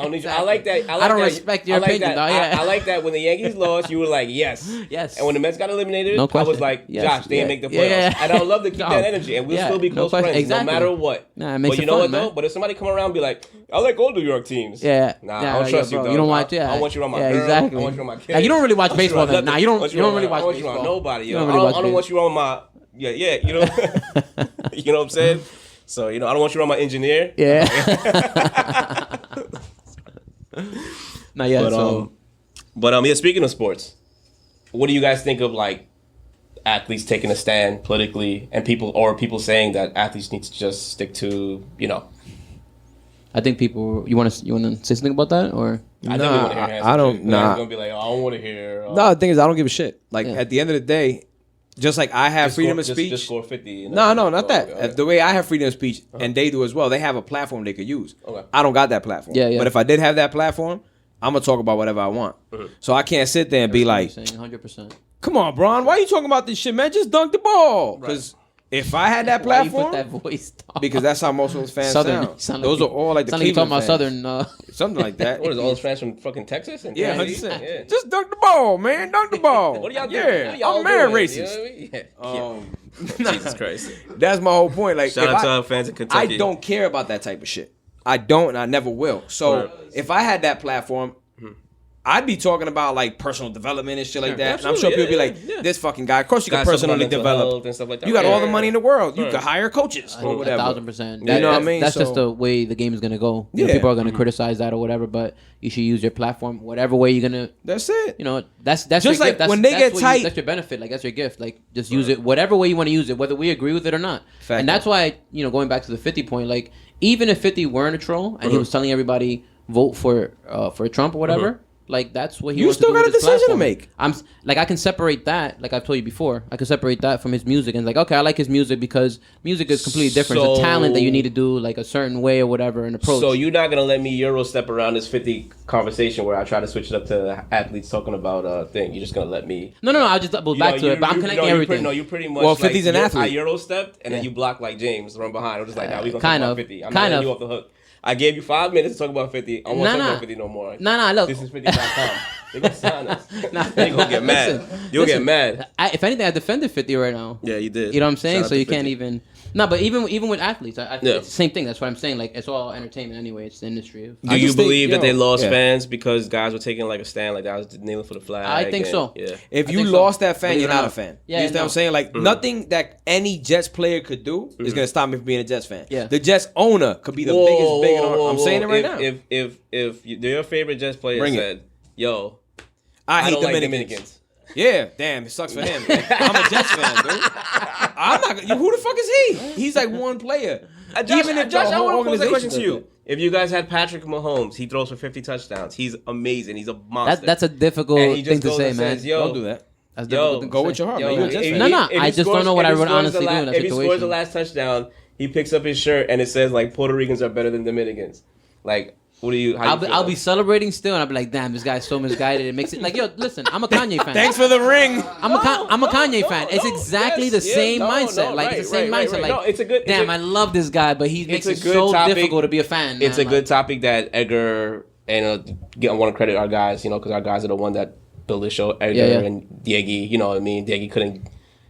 don't need. I like that. I don't respect your I like opinion, that. though, yeah. I like that when the Yankees lost, you were like, yes. Yes. And when the Mets got eliminated, No I was question. like, Yes. Josh, they didn't make the playoffs. Yeah. And I would love to keep No. that energy, and we'll Yeah, still be no close question. friends, Exactly. no matter what. Nah, it makes but it you know fun, what man. though? But if somebody come around and be like, I like all New York teams. Yeah. Nah, Yeah, I don't trust bro. you, dog. You don't watch. Yeah. I want you around my yeah, girl. Exactly. I want you around my kids. Like, you don't really watch I want you baseball, around then. Nah, you nothing. don't really watch I want you around baseball. nobody. You Yo. don't I really watch don't want you around my. Yeah. You know. You know what I'm saying? So I don't want you around my engineer. Yeah. Not yet. But yeah. Speaking of sports, what do you guys think of like athletes taking a stand politically, and people saying that athletes need to just stick to I think people. You want to say something about that, or I definitely want to hear answers. I don't. They're Nah. gonna be like, oh, I don't want to hear. No, the thing is, I don't give a shit. Like Yeah. at the end of the day, just like I have freedom of speech. Just score 50. No, not that. Okay. The way I have freedom of speech, and they do as well. They have a platform they could use. Okay. I don't got that platform. Yeah. But if I did have that platform, I'm gonna talk about whatever I want. So I can't sit there and be like, 100%. "Come on, Bron, why you talking about this shit, man? Just dunk the ball." Because if I had that Why you platform, put that voice? Dog? because that's how most of those fans Southern. sound. Those are all like the Sound like you talking Cleveland about fans. Southern. Something like that. What is all those fans from fucking Texas? And Yeah, Tennessee? 100%. Yeah. Just dunk the ball, man. Dunk the ball. What are y'all doing? Yeah, What are y'all I'm married doing? racist. You know what I mean? Um, Jesus Christ. That's my whole point. Like, Shout if out to I- our fans in I Kentucky. don't care about that type of shit. I don't, and I never will. So Right. if I had that platform, I'd be talking about like personal development and shit like that. And I'm sure Absolutely, people be yeah, like, yeah. "This fucking guy." Of course, you can Guys talk about personally mental develop. health and stuff like that. You got Right, all the right, money in the world. You Right. can hire coaches or whatever. 1,000%. You know what I mean? That's just So- the way the game is gonna go. You know, Yeah. people are gonna criticize that or whatever, but you should use your platform whatever way you're gonna. That's it. You know, that's Just your like gift. That's, when they that's get what tight- that's your benefit. Like that's your gift. Like just use it whatever way you want to use it, whether we agree with it or not. Fact. And that's why going back to the 50 point, like even if 50 weren't a troll and he was telling everybody vote for Trump or whatever. Like that's what he You wants still to do got with a his decision to platform. make. I'm like I can separate that. Like I've told you before, I can separate that from his music and like okay, I like his music because music is completely different. It's a talent that you need to do like a certain way or whatever an approach. So you're not gonna let me Euro step around this 50 conversation where I try to switch it up to athletes talking about thing. You're just gonna let me. no, I'll just double back to it. But I'm connecting everything. You pretty much. Well, 50's an athlete. I Euro stepped and then you block like James run behind. I'm just like, nah, we gonna kind talk of, about 50. I'm kind not letting of. you off the hook. I gave you 5 minutes to talk about 50. I won't talk about 50 no more. Nah, look. This is 50.com. They gonna sign us. Nah, They gonna get mad. You'll get mad. If anything, I defended 50 right now. Yeah, you did. You know what I'm saying? Shout out So to you can't 50. even. No, but even with athletes, I Yeah. it's the same thing. That's what I'm saying. Like it's all entertainment anyway. It's the industry. Do you just think, believe that they lost yeah. fans because guys were taking like a stand, like that was kneeling for the flag? I think and- so. Yeah. If I you think so. lost that fan, Believe you're it or not a not. fan. Yeah, You understand what I'm no. saying? Like nothing that any Jets player could do is gonna stop me from being a Jets fan. Yeah. The Jets owner could be the biggest big. I'm saying it right now. If your favorite Jets player Bring it. said, "Yo, I hate don't like Dominicans. Dominicans," Yeah, damn, it sucks for him. I'm a Jets fan, dude. I'm not. Who the fuck is he? He's like one player. Josh, Even if Josh, the I whole want to pose that organization question to does you. it. If you guys had Patrick Mahomes, he throws for 50 touchdowns. He's amazing. He's a monster. That's a difficult And he thing just to goes say, and man. says, "Yo, Don't do that. That's Yo, difficult thing to Go say. with your heart, Yo, man. You're a Jets if fan. No, he- no, if he I just scores- don't know what if I he would scores honestly the do in that If he scores situation. the last touchdown, he picks up his shirt and it says like Puerto Ricans are better than Dominicans. Like, what do you? How you feel I'll about be it? celebrating still, and I'll be like, "Damn, this guy's so misguided." It makes it like, yo, listen, I'm a Kanye fan. Thanks for the ring. I'm a Kanye fan. It's exactly the same mindset. Like it's the same mindset. Like, No, it's a good. damn, I love this guy, but he makes a it good so topic. difficult to be a fan. It's man. a good topic that Edgar and I want to credit our guys, because our guys are the one that built this show. Edgar Yeah. and Diego, you know what I mean. Diego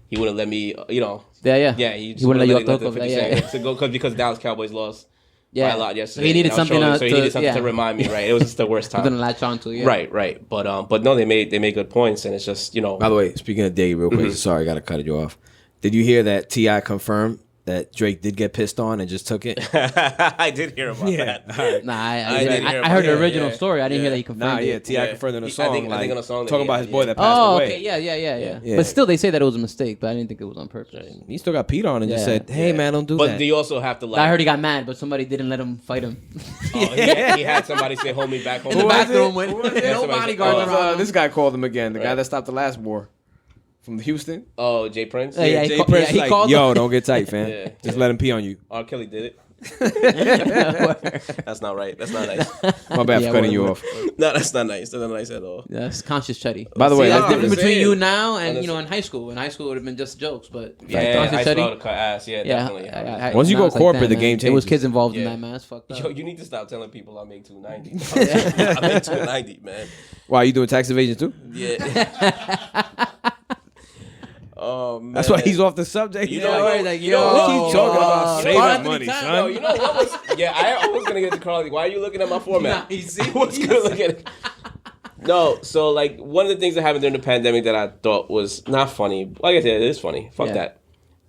he wouldn't let me, Yeah. Yeah, he wouldn't let you off the hook the of that. 50 Yeah. to go because Dallas Cowboys lost by a lot yesterday. So he needed And I was something trolling, so he needed something yeah. to remind me. Right, it was just the worst time. Something to latch on to. Yeah. Right. But no, they made good points, and it's just By the way, speaking of Diggy, real quick, sorry, I gotta cut you off. Did you hear that T.I. confirmed that Drake did get pissed on and just took it? I did hear about that. Nah, didn't hear I heard the about it. original Yeah. story. I didn't hear that he confirmed Nah, yeah, it. T.I. confirmed in a I song. think on a song that talking he- about his boy yeah. that passed Oh, away. okay, yeah. Yeah. But still, they say that it was a mistake, but I didn't think it was on purpose. He still got peed on and just Yeah. said, "Hey, man, don't do But that." do you also have to like? I heard he got mad, but somebody didn't let him fight him. He had somebody say, "Hold me back." Hold In the me back." bathroom with Who was no it? Somebody- bodyguards Oh, around him. This guy called him again. The guy Right. that stopped the last war from Houston. Oh, Jay Prince. Yeah, he Jay called- Prince he like, called "Yo, him. don't get tight, fam. Yeah. Just let him pee on you." R. Kelly did it. That's not right. That's not nice. My bad for cutting you off. No, that's not nice. That's not nice at all. That's conscious chetty. By the way, that's no, different I'm between saying. you now and in high school. In high school, it would have been just jokes, but Yeah, conscious I chetty. saw the cut ass. Yeah, definitely. Once you now go it's corporate, the damn, game man. It was changes. kids involved in Yeah. that, man. It's fucked up. Yo, you need to stop telling people I make 290. I make 290, man. Why, you doing tax evasion too? Yeah. Oh man. That's why he's off the subject. You You know know, what? like, You know what? keep talking about Karl saving Anthony money, Towns. son. No, you know what was? Yeah, I was gonna get to Carly. Why are you looking at my format? Nah, you see? I was gonna look at it. No, so like one of the things that happened during the pandemic that I thought was not funny. Like I said, it is funny. Fuck Yeah. that.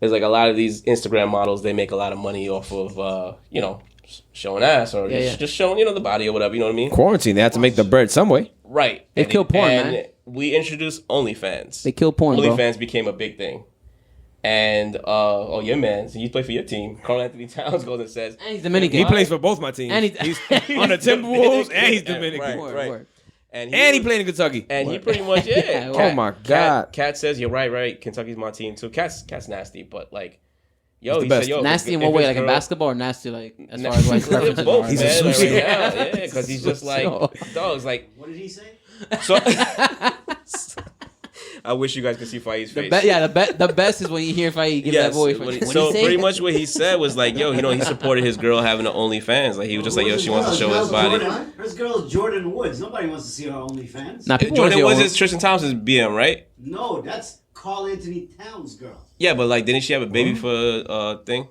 There's like a lot of these Instagram models. They make a lot of money off of showing ass or just showing the body or whatever. You know what I mean? Quarantine, they have to make the bread some way. Right. They kill porn, and man. We introduced OnlyFans. They kill porn, bro. OnlyFans became a big thing. And your man, so you play for your team. Karl Anthony Towns goes and says, And he's Dominican. He plays for both my teams. And he's on the Timberwolves and he's Dominican. Right, Word, right. word. And And he played in Kentucky. And he pretty much Oh my God. Cat says you're right. Kentucky's my team too. Cat's nasty, but like, yo, He's he the said, best. yo, Nasty in if what way? his Like in girl- basketball or nasty like as far as like preferences both, are? man. He's a Like, sushi. yeah, because he's just like dogs. Like, What did he say? so. I wish you guys could see Faiz's face. The best is when you hear Faiz give that voice. So pretty much what he said was like, yo, he supported his girl having an OnlyFans. Like he was just like, yo, she wants to show his body. His girl is Jordan Woods. Nobody wants to see her OnlyFans. Nah, people wanna Jordan see Woods all- is Tristan Thompson's BM, right? No, that's Karl Anthony Towns' girl. Yeah, but like, didn't she have a baby for thing?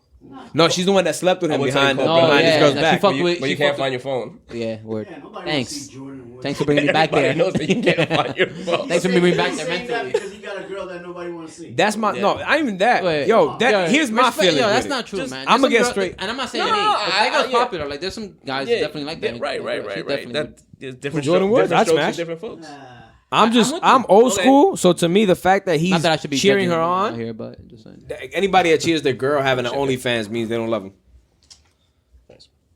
No, she's the one that slept with him I would tell you, behind Cole, Oh, his yeah, girl's that she back. fucked But with- you she can't fucked find your phone. Yeah, word. Yeah, nobody wants Thanks. to see Jordan Woods. Thanks for bringing me back Everybody there. knows that you can't find your phone. Thanks for bringing me back He's there saying that mentally. because he got a girl that nobody wants to see. That's my no. I ain't even that. Wait, Yo, yo, here's my respect- feeling. Yo, with that's it. not true, Just- man. I'ma There's get some straight- and I'm not saying No, that girl's yeah. popular. Like there's some guys that definitely like that. Right. She definitely- That is different. Jordan Woods, different I'd strokes smash. for different folks. I'm with you. old Okay. school. So to me, the fact that he's Not that I should be cheering judging her out on, here, but just saying. anybody that cheers their girl having an OnlyFans means they don't love him.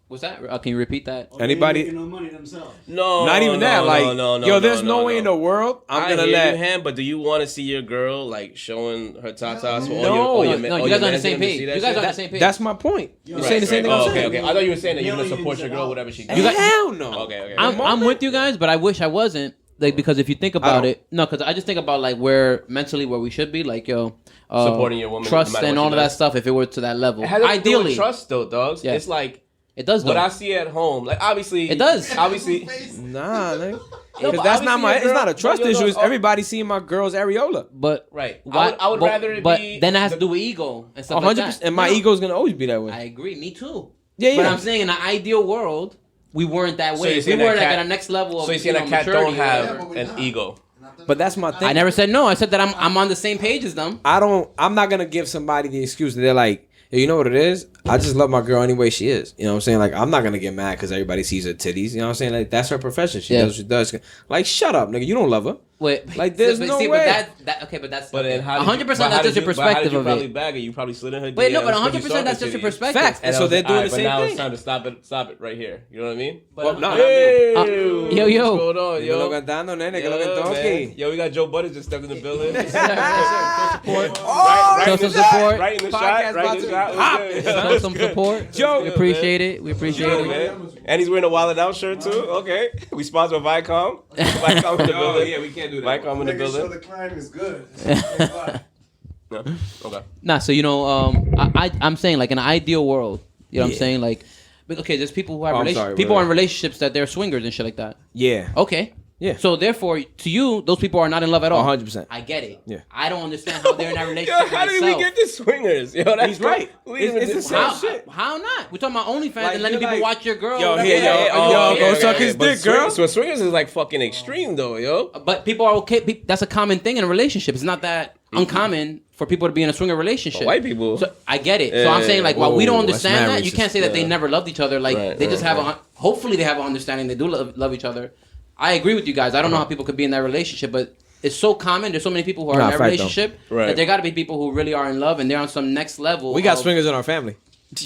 What's that? Can you repeat that? Or they Anybody- making no money themselves. No, Not even that. Like, yo, there's no way in the world. world I'm gonna hear let. you, Ham, but do you want to see your girl like showing her tatas for No. all your No, all you your guys are on the mans same and them to page. see You that guys shit? are on the same page. That's my point. You're saying the same thing I'm okay, saying. okay. I thought you were saying that you're gonna support Millions your of girl, whatever she dollars. does. Hell no. Okay. I'm with you guys, but I wish I wasn't. Like because if you think about don't. it, no, because I just think about like where mentally where we should be, like Supporting your woman, no trust matter and what all she of that does. stuff. If it were to that level, It has nothing to do with ideally, trust though, dogs. Yeah. It's like it does. what Though. I see at home. Like obviously, It does. Obviously, Nah, nigga. No, Because but that's not obviously my. your It's girl- not a trust but your issue. It's girl- everybody seeing my girl's areola. But right. why, I would rather it but be. then it has to do with ego and stuff 100%. like that. And my No, ego's gonna always be that I way. agree. Me too. Yeah, But yeah. I'm saying in an ideal world, we weren't that So way. you're We saying were that like cat- at a next level of So you're saying that cat maturity don't or have whatever. an ego. But that's my thing. I never said no. I said that I'm on the same page as them. I'm not gonna give somebody the excuse that they're like, hey, you know what it is? I just love my girl any way she is. You know what I'm saying? Like, I'm not gonna get mad because everybody sees her titties. You know what I'm saying? Like, that's her profession. She does what she does. Like, shut up, nigga. You don't love her. Wait, Like, there's no way. But that okay, but that's But then how? 100%. That's just your perspective of probably it. bag it. You probably slid in her. Wait, no, DMs but 'cause you 100% saw that's her just your titties. perspective. Facts. And so they're doing the but same now thing. it's time to stop it right here. You know what I mean? But no, Hey, yo. what's going on, Nigga yo? lo cantando, nene, que lo Yeah, cantó man. aquí. Yo, we got Joe Butters just stepped in the building. Show Right in some the shot. support. Right in the Podcast shot. Right about in the to shot. pop. What's good? Show some support. Joe. We appreciate it. We appreciate Yeah, it. man. And he's wearing a Wild 'N Out shirt too. Okay, we sponsor Viacom. Viacom in the Oh, building. yeah, we can't do that. Viacom in the Nigga, building. so the climb is good. No. Okay. Nah, so I'm saying like in an ideal world, you know what I'm saying? Like but, okay, there's people who have I'm sorry, people wait. are in relationships that they're swingers and shit like that. Yeah. Okay. Yeah. So therefore, to you, those people are not in love at all. 100%. I get it. Yeah. I don't understand how they're in that Yo, relationship. how did myself. we get to swingers? Yo, that's He's right. It's the same How, shit. how not? We're talking about OnlyFans Like, and letting you're people like, watch your girl. yo, whatever. here, yo, Yeah, go suck his dick, girl. So swingers is like fucking extreme though, yo. But people are okay. That's a common thing in a relationship. It's not that uncommon for people to be in a swinger relationship. But white people. So I get it. So I'm saying like while we don't Whoa, that's understand mad that, you racist. can't say that they Yeah. never loved each other. Like Right, they just right, have hopefully they have an understanding. They do love each other. I agree with you guys. I don't know how people could be in that relationship, but it's so common. There's so many people who are Nah, in that fact, though. relationship Right. that there got to be people who really are in love and they're on some next level. We got of- swingers in our family.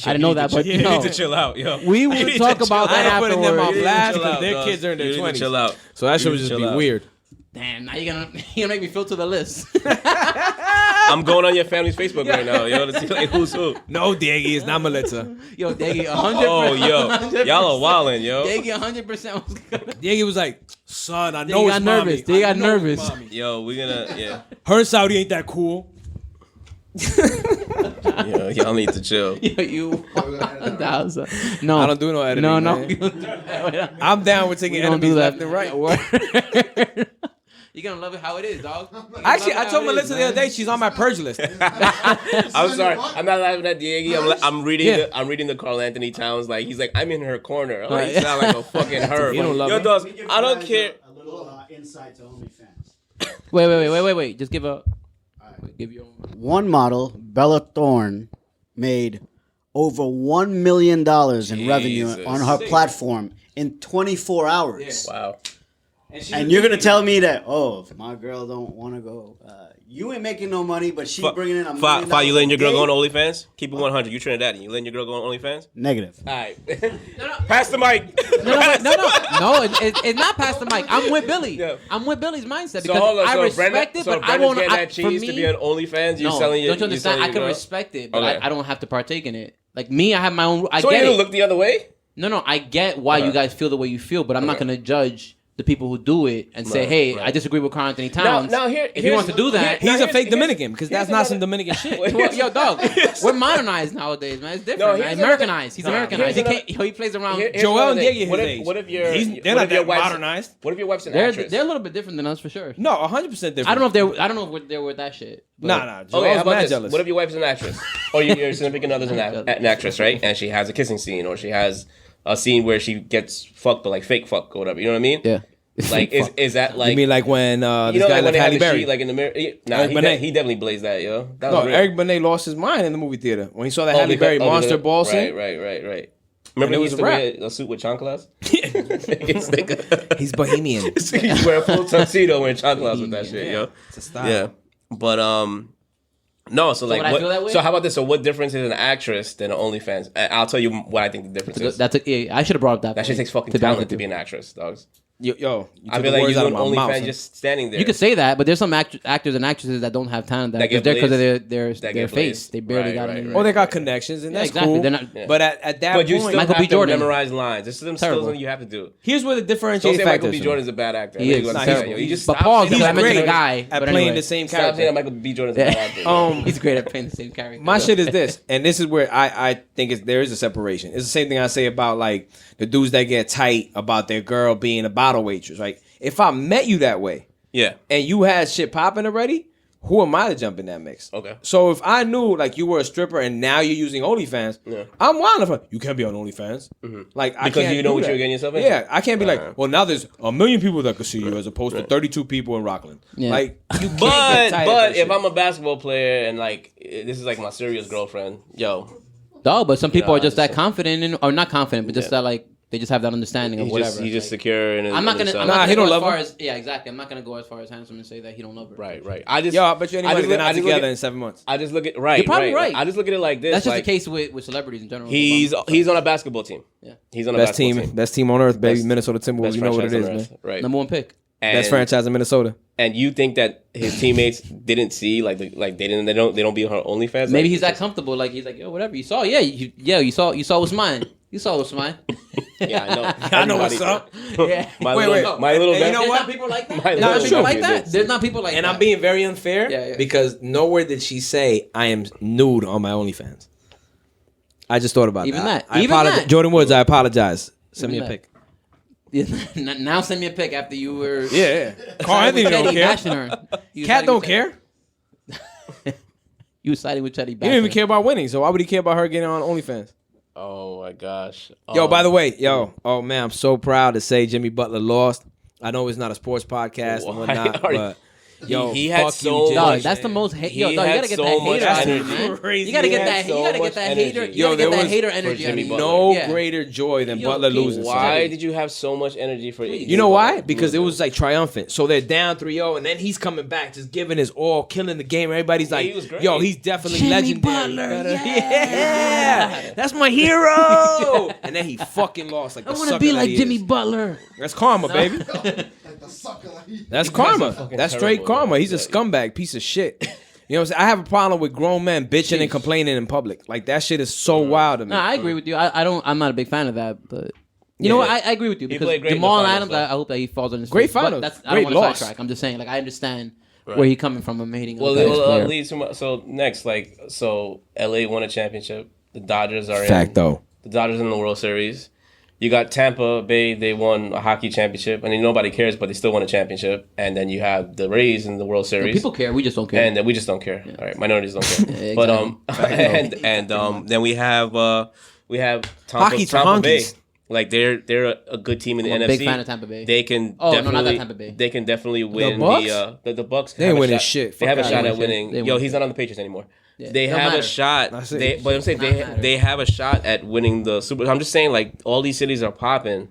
I didn't know that, but you you know, need to chill out, yo. we will talk about that I ain't putting them on afterwards. blast Chill because out, their dog. kids are in their You need to 20s. chill out. So that shit You would need to just be chill out. weird. Damn, now you're gonna make me feel to the list. I'm going on your family's Facebook right now, yo, to see like who's who. No, Diego, it's not Melissa. Yo, Daggy, 100%. Oh, yo, 100%. y'all are wildin', yo. Daggy 100% was gonna. Diego was like, son, I They know got it's nervous. mommy. They I got know it's nervous. mommy." Yo, we gonna, yeah. Her and Saudi ain't that cool. Yo, y'all need to chill. Yo, you. That No. I don't do no editing. No. man. You don't do that. I'm down with taking We don't enemies do that. left and right. Word. You're gonna love it how it is, dog. Actually, I told Melissa the other day she's on my purge list. I'm sorry. I'm not laughing at Diego. I'm reading Yeah. I'm reading the Karl Anthony Towns. Like he's like, I'm in her corner. I'm like, Right. you sound like a fucking herb. You don't love Yo, me. dogs, I don't care. A little insight to OnlyFans. Wait. Just give a. Give your own. One model, Bella Thorne, made over $1 million in revenue Jesus. on her platform in 24 hours. Wow. And you're gonna tell me that, oh, if my girl don't want to go, you ain't making no money, but she bringing in $1 million. Fi, you letting your girl a go on day? OnlyFans? Keep it 100. You Trinidadian. You letting your girl go on OnlyFans? Negative. All right. Pass the mic. No, it's not past the mic. I'm with Billy. Yeah. I'm with Billy's mindset So because hold on. I So respect Brenda, it, so but I Brenda's won't. getting that For cheese me, to be on OnlyFans. You're no, selling your. don't you understand? selling I your can girl? respect it, but Okay. I don't have to partake in it. Like me, I have my own. I So get you it. look the other way? No, I get why you guys feel the way you feel, but I'm not Okay. gonna judge the people who do it and say, Right, "Hey, right. I disagree with Karl Anthony Towns." Now here, if he wants to do that, here- He's a here- fake here's- Dominican because here's that's not some another- Dominican shit. well, yo, dog, we're modernized nowadays, man. It's different. No, man. here's Americanized. He's another- Americanized. He here's can't. He plays around. Here's Joel another and thing. Diego What his if age. what if you're They're what not if your that wife's- modernized. What if your wife's an they're actress? a little bit different than us for sure. No, 100% different. I don't know if they're with that shit. but- Nah. Okay, Joel's how about mad this? jealous. What if your wife's an actress, or your significant other's an actress, right? And she has a kissing scene, or she has a scene where she gets fucked, but like fake fuck or whatever. You know what I mean? Yeah. Like, is that like? You mean like when you this know, guy like when left they have Halle the Berry? sheet, like in the mirror. Nah, Eric he, Benet. he definitely blazed that, yo. That No, was real. Eric Benet lost his mind in the movie theater when he saw that Halle because- Berry monster because- ball scene. Right. Remember And it he was used a to wrap. wear a suit with chanclas? He's Bohemian. He's wearing a full tuxedo wearing chanclas with that shit, yo. It's a style. Yeah, but no. So like, would I feel that way? so how about this? So what difference is an actress than an OnlyFans? I'll tell you what I think the difference is. I should have brought up that. That shit point, takes fucking to be honest talent with to you. be an actress, dogs. Yo, you I took feel the like words you're out of doing my mouth. OnlyFans just standing there. You could say that, but there's some actors and actresses that don't have talent That that get they're because of blazed. their That get face. blazed. They barely Right, got right, any. right. Oh, they got connections, and Yeah, that's exactly. cool. They're not- Yeah. But at that But you point, still Michael have B. to Jordan. memorize lines. This is still Terrible. something you have to do. here's where the Don't differentiating say Michael factor B. is. Jordan's a bad actor. He I is. think you Terrible. understand, yo. You just But stop pause, saying because I Michael B. mentioned a Jordan. guy. at but playing anyway. the same Stop saying that character. Michael B. Jordan's a bad actor. He's great at playing the same character. My shit is this, and this is where I think there is a separation. It's the same thing I say about like the dudes that get tight about their girl being a bottle waitress. Right? If I met you that way Yeah. and you had shit popping already, who am I to jump in that mix? Okay. So if I knew like you were a stripper and now you're using OnlyFans, Yeah. I'm wild enough. You can't be on OnlyFans. Like I Because can't you know do what that. you're getting yourself into? Yeah, I can't be like, well, now there's 1 million people that could see you as opposed to 32 people in Rockland. Yeah. Like you can't get tight of But that if shit. I'm a basketball player and like this is like my serious girlfriend, yo, No, but some people know, are just I that just- confident in, or not confident, but just Yeah. that like they just have that understanding of he's whatever. just he's It's just like- secure in his, I'm not in gonna. himself. I'm Nah, not he gonna go don't as love far her. as exactly. I'm not gonna go as far as handsome and say that he don't love her. Right. I just Yo, I bet you I anybody just they're look- I not just look together at- in 7 months. I just look at right. You're probably right. I just look at it like this. That's just like, the case with celebrities in general. He's on a basketball team. Yeah. He's on a Best basketball team, best team on earth, baby. Best- Minnesota Timberwolves. Best You know what it franchise is, on man. earth. Right. number one pick. And, Best franchise in Minnesota. And you think that his teammates didn't see like they don't be on her OnlyFans? Maybe Like, he's that comfortable. Like he's like, yo, whatever you saw. Yeah, you saw what's mine. You saw what's mine. Yeah, I know. I know what's Everybody- up. Yeah. My Wait, little, wait. my little. And you best- know There's what? not people like that. My There's not little people like shit that. did. There's not people like And that. I'm being very unfair Yeah. because nowhere did she say I am nude on my OnlyFans. I just thought about Even that. that. I Even apologize. that. Jordan Woods, I apologize. Send me Even a that. pic. Now send me a pic after you were. Yeah. Carl Anthony don't Chetty care. bashing her. You Cat siding don't with care. You was siding with Chetty. He don't even care about winning, so why would he care about her getting on OnlyFans? Oh my gosh. Yo, by the way, oh man, I'm so proud to say Jimmy Butler lost. I know it's not a sports podcast and Why whatnot, are you- but yo, He had fuck so you, Jimmy. Dog, much- that's the most hate. Yo, He dog, you had gotta get so that much hater out of you, energy. man. Crazy. You gotta He get had that. so You gotta much get that energy. hater. You Yo, gotta get there that was- hater for energy. Jimmy out of you. Butler. No Yeah. greater joy than Yo, Butler King, losing. Why son. did you have so much energy for? You know why? Because it was like triumphant. So they're down 3-0, and then he's coming back, just giving his all, killing the game. Everybody's like, he was great. yo, he's definitely Jimmy legendary. Butler, Yeah, that's my hero. And then he fucking lost like I the want to sucker be that like he Jimmy is. Butler. That's karma, baby. That's karma. fucking That's straight terrible, karma. man. He's a Yeah. scumbag piece of shit. You know what I'm saying? I have a problem with grown men bitching and complaining in public. Like that shit is so wild to me. No, I agree with you. I'm not a big fan of that, but you know what? I agree with you because Jamal Adams. I hope that he falls on his great face. finals. I don't want to sidetrack. I'm just saying, like, I understand where he's coming from. I'm hating. Next, so LA won a championship. The Dodgers are though. The Dodgers in the World Series. You got Tampa Bay. They won a hockey championship. I mean, nobody cares, but they still won a championship. And then you have the Rays in the World Series. People care. We just don't care. And then we just don't care. Yeah. All right, minorities don't care. Yeah, exactly. But then we have Tampa Bay. Like they're a good team in the NFC. Big fan of Tampa Bay. They can not that Tampa Bay. They can definitely win the Bucks. They ain't winning shit. They have a shot at winning. He's not on the Patriots anymore. Yeah. They have a shot. But I'm saying they have a shot at winning the Super. I'm just saying, like, all these cities are popping.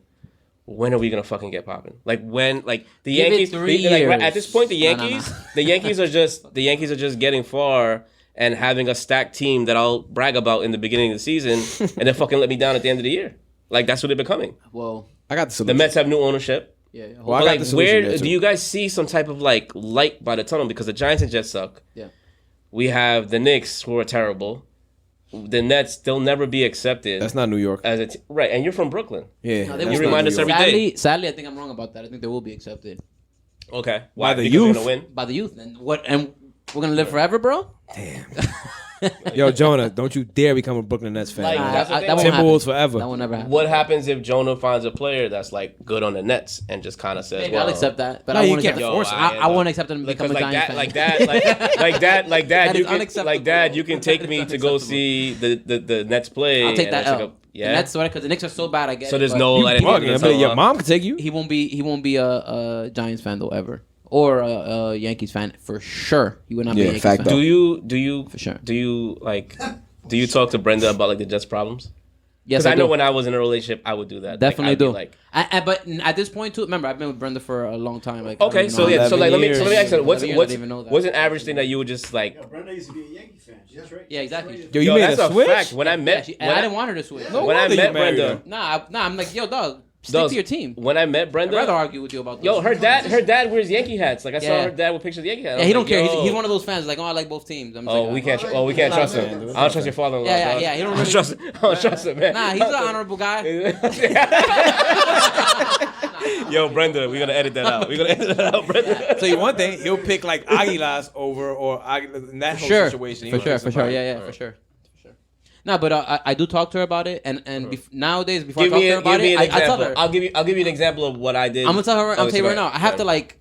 When are we gonna fucking get popping? Like when, like the Give Yankees. Years. At this point, the Yankees, the Yankees are just getting far and having a stacked team that I'll brag about in the beginning of the season, and then fucking let me down at the end of the year. Like that's what they're becoming. Well, I got the solution. The Mets have new ownership. Yeah. Well, I got like, the solution where there, too. do you guys see some type of like light by the tunnel? Because the Giants and Jets suck. Yeah. We have the Knicks, who are terrible. The Nets, they'll never be accepted. That's not New York. Right, and you're from Brooklyn. Yeah. No, You remind us every day. Sadly, I think I'm wrong about that. I think they will be accepted Okay. By the Because youth? they're gonna win? by the youth. And we're gonna live forever, bro. Damn. Yo, Jonah, don't you dare become a Brooklyn Nets fan. Like, man. that's the thing. that won't happen. Timberwolves forever. That will never happen. What happens if Jonah finds a player that's like good on the Nets and just kind of says, Maybe well, I'll accept that, but No, I you won't can't accept. force it. I won't accept them to become Because a Giants fan. like that, That you is can, unacceptable. like that, you can take me That is to go unacceptable. see the Nets play. I'll take and that I took L. a- Yeah, And that's because the Knicks are so bad. I get. So it, there's but no. You I didn't bugging. think I so mean, your long. mom can take you. He won't be a Giants fan though ever, or a Yankees fan for sure. He would not be a Yeah, Yankees fact fan. though. Do you For sure. Do you talk to Brenda about like the Jets problems? Yes, Because I know do. when I was in a relationship, I would do that. Definitely I'd be do. Like, But at this point too, remember I've been with Brenda for a long time. Like okay, so yeah, so 11 like let me years. ask you, what's 11 years, I what's didn't even know that. what's an average thing that you would just like? Yo, Brenda used to be a Yankee fan. She's straight. Yeah, exactly. Yo, you made that's a switch? fact. When I met, And I didn't want her to switch. No when I wonder you met married Brenda, her. Nah, I'm like, yo, dog, stick Does- to your team. when I met I'd Brenda, rather argue with you about this. yo, her dad wears Yankee hats. Like I saw Yeah. her dad with pictures of Yankee hats. Yeah, he don't care. He's one of those fans like, oh, I like both teams. I'm just Oh, like, we can't. Oh, we can't trust him. I don't trust your father-in-law. Yeah, dog. yeah, he don't I really- trust. I don't trust him, man. Nah, he's an honorable guy. Yo, Brenda, we're gonna edit that out. We're gonna edit that out, Brenda. Tell you one thing, he'll pick like Aguilas over or Aguilas in that whole Sure, situation. for sure. Yeah, for sure. Nah, but I do talk to her about it, and nowadays before I talk to her about it, I tell her. I'll give you an example of what I did. I'm gonna tell her. I'm Oh, tell you right sorry. now. I have to like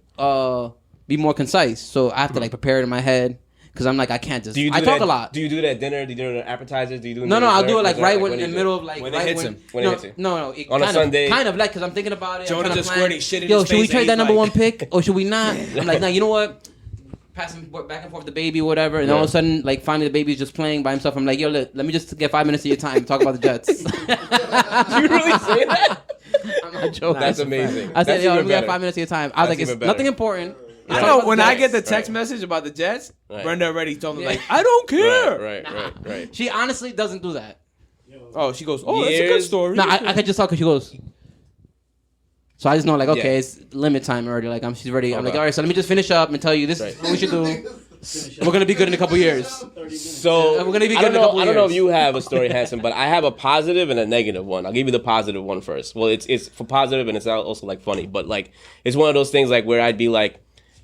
be more concise, so I have to like prepare it in my head because I'm like I can't just. I talk a lot. Do you do that at dinner? Do you do it at appetizers? Do you do it No, I'll do it like right when in you the do middle it? of like When it right hits when him. When it hits you. No, On a Sunday. kind of like because I'm thinking about it. Jonah I'm trying to just plan. squirting shit in Yo, his should we face trade and that he's number like- one pick or should we not? I'm like, no, you know what? Passing back and forth the baby, whatever, and all of a sudden, like finally the baby's just playing by himself. I'm like, yo, let me just get 5 minutes of your time. Talk about the Jets. You really say that? I'm not joking. That's amazing. I said, That's yo, let even me get better. 5 minutes of your time. I was That's like, it's even better. nothing important. I Talk know about when the I Jets. get the text Right. message about the Jets, Right. Brenda already told me Yeah. like, I don't care. Right. She honestly doesn't do that. Oh, she goes, oh, that's a good Years- story. No, I could just tell because she goes. So I just know, like, okay, Yeah. it's limit time already. Like, she's ready. I'm Okay. like, all right, so let me just finish up and tell you this is Right. what we should do. We're gonna be good in a couple years. So We're gonna be I good don't in a know. couple I don't know years. if you have a story, Hanson, but I have a positive and a negative one. I'll give you the positive one first. Well, it's for positive and it's also like funny, but like it's one of those things like where I'd be like,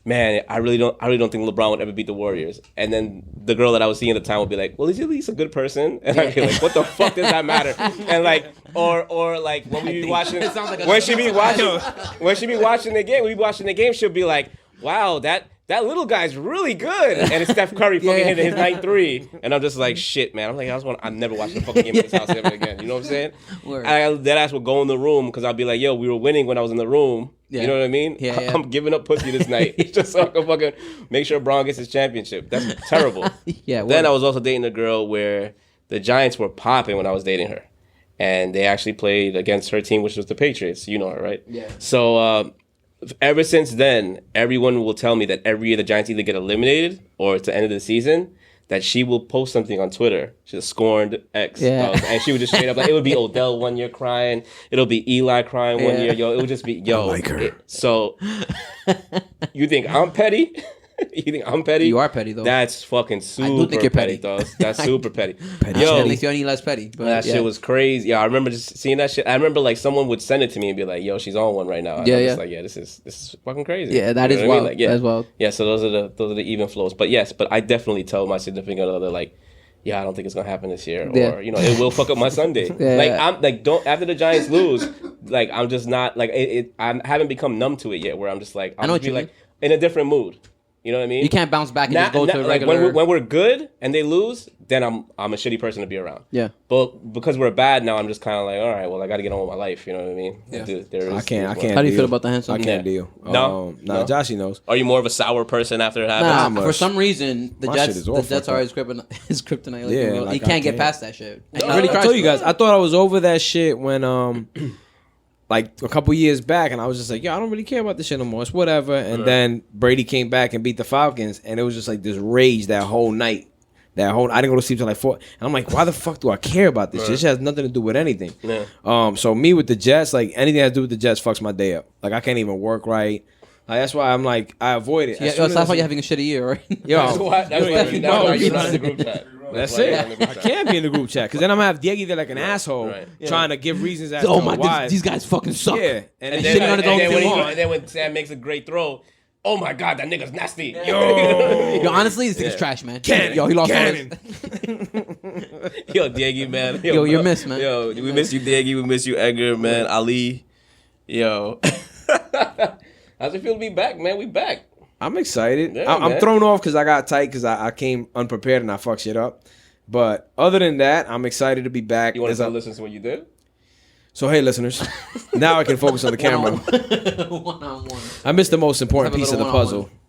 man, I really don't think LeBron would ever beat the Warriors. And then the girl that I was seeing at the time would be like, well, is he at least a good person? And I'd be like, what the fuck does that matter? And like, or like when we be watching, It sounds like a- when she be watching the game, she'll be like, wow, that little guy's really good. And it's Steph Curry fucking hitting his 9-3. And I'm just like, shit, man. I'm like, I'm never watching a fucking game in this house ever again. You know what I'm saying? Word. That ass would go in the room because I'll be like, yo, we were winning when I was in the room. Yeah. You know what I mean? Yeah. I'm giving up pussy this night just so I can fucking make sure Braun gets his championship. That's terrible. Yeah. Then word. I was also dating a girl where the Giants were popping when I was dating her. And they actually played against her team, which was the Patriots. You know her, right? Yeah. So ever since then, everyone will tell me that every year the Giants either get eliminated or it's the end of the season, that she will post something on Twitter. She's a scorned ex. Yeah. And she would just straight up, like, it would be Odell 1 year crying. It'll be Eli crying 1 Yeah. year. Yo, it would just be, yo. I like her. So you think I'm petty? You think I'm petty? You are petty though. That's fucking super do think you're petty. dog. That's super petty. Yo, Yo, makes you any less petty. But that yeah. shit was crazy. Yeah, I remember just seeing that shit. I remember like someone would send it to me and be like, "Yo, she's on one right now." And Yeah, I'm yeah. just like, yeah, this is fucking crazy. Yeah, that You is know what I mean? wild. Like, yeah, That's wild. Yeah, so those are the even flows. But yes, but I definitely tell my significant other like, yeah, I don't think it's gonna happen this year, Yeah. or it will fuck up my Sunday. Yeah. Like I'm like, don't after the Giants lose, like I'm just not like I haven't become numb to it yet. Where I'm just like I know I'll what be you like in a different mood. You know what I mean? You can't bounce back and just go to a like regular. when we're good and they lose, then I'm a shitty person to be around. Yeah. But because we're bad now, I'm just kind of like, all right, well, I got to get on with my life. You know what I mean? Yeah. I can't. How do you deal. feel about the handsome? I can't Yeah. deal. No? No, Joshy knows. Are you more of a sour person after it happens? Nah, much. for some reason the My shit Jets is all the Jets fucked are up. his kryptonite. Like, Yeah, he like, can't I get can't. past that shit. And he No, really no, tries I told to. you guys, I thought I was over that shit when like a couple years back, and I was just like, yo, I don't really care about this shit no more. It's whatever. And then Brady came back and beat the Falcons, and it was just like this rage that whole night. I didn't go to sleep till like 4. And I'm like, why the fuck do I care about this shit? This shit has nothing to do with anything. Yeah. So me with the Jets, like anything that has to do with the Jets fucks my day up. Like I can't even work right. Like that's why I'm like, I avoid it. Yeah, As soon that's as- why you're having a shitty year, right? Yo, That's why you're not in the group chat. That's why you're not in it. the group I chat. can't be in the group chat because then I'm gonna have Diego there like an asshole right. trying to give reasons as Oh to my, why. these guys fucking suck. Yeah, and And then shitting on his own team. and then when Sam makes a great throw, oh my god, that nigga's nasty. Yo, honestly, this nigga's trash, man. Cannon, Yo, he lost all cannon. his. Yo, Diego, man. Yo, you're missed, man. Yo, we miss you, Diego. We miss you, Edgar, man. Ali. Yo. How's it feel to be back, man? We back. I'm excited. Yeah, I'm man. thrown off because I got tight because I came unprepared and I fucked shit up. But other than that, I'm excited to be back. You want There's to listen to what you did? So hey, listeners, now I can focus on the camera. One-on-one. I missed the most important Have a piece of the little puzzle. one-on-one.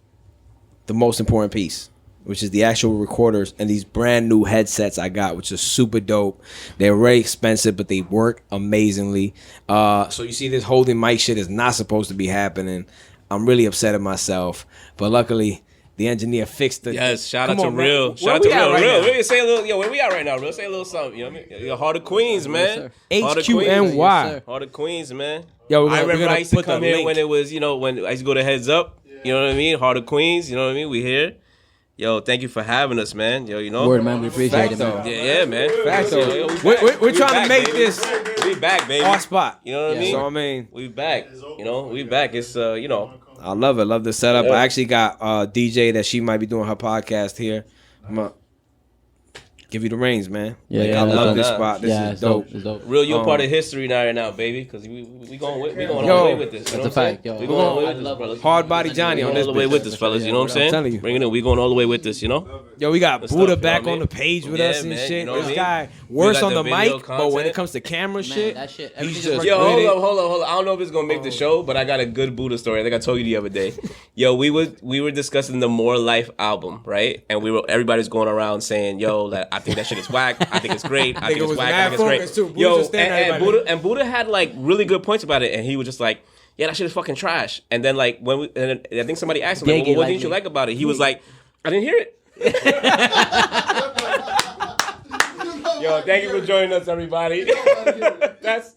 The most important piece, which is the actual recorders and these brand new headsets I got, which are super dope. They're very expensive, but they work amazingly. So you see, this holding mic shit is not supposed to be happening. I'm really upset at myself, but luckily the engineer fixed it. Yes, shout out Come to on, man. Real. Where Shout out we to at Real. right Real. now? Real. Say a little, yo, where we at right now, Real? Say a little something. You know what I mean? Yo, Heart of Queens, man. sir. Heart of Queens. HQNY. Yes, Heart of Queens, man. Yo, I remember I used to put the come here link. when it was, when I used to go to Heads Up. You know what I mean? Heart of Queens. You know what I mean? We here. Yo, thank you for having us, man. Yo, you know. Word, man. We appreciate it, Fact, man. though. Yeah, man. Fact, Yo, though. yo, We're we trying to back, make baby. this We back, baby. our spot. You know what I Yeah. mean? So I mean, We back. You know, we back. It's I love it. Love the setup. Yeah. I actually got DJ that she might be doing her podcast here. I'm gonna give you the reins, man. Yeah, Like, yeah, I that's love dope. this spot. This Yeah, is it's dope. It's dope. Real, you're part of history now, baby, because we going all the way with this. You know That's what a I'm fact, saying? yo. We going all the way I with this, love brothers. Hard body Johnny We on going this all the way bitch. with this, fellas. You know what I'm saying? telling you. Bring it in. We going all the way with this. You know. Yo, we got Good Buddha stuff, back you know what I on the mean? page with Yeah, us and man, shit. you know what This I mean? guy We worse got on the the video mic, but when content. it comes to camera Man, shit, that shit. he's Everything just just Yo, works. with it. hold up. I don't know if it's gonna make the show, but I got a good Buddha story. I think I told you the other day. Yo, we were discussing the More Life album, right? And everybody's going around saying, "Yo, that I think that shit is whack. I think it's great. I think it it's was whack. I mad think it's great." focus, too. Buddha Yo, just staring at everybody. and Buddha had like really good points about it, and he was just like, "Yeah, that shit is fucking trash." And then like and I think somebody asked him, like, Dig well, it "What like didn't you me." like about it?" He was like, "I didn't hear it." Yo, thank you for joining us, everybody. That's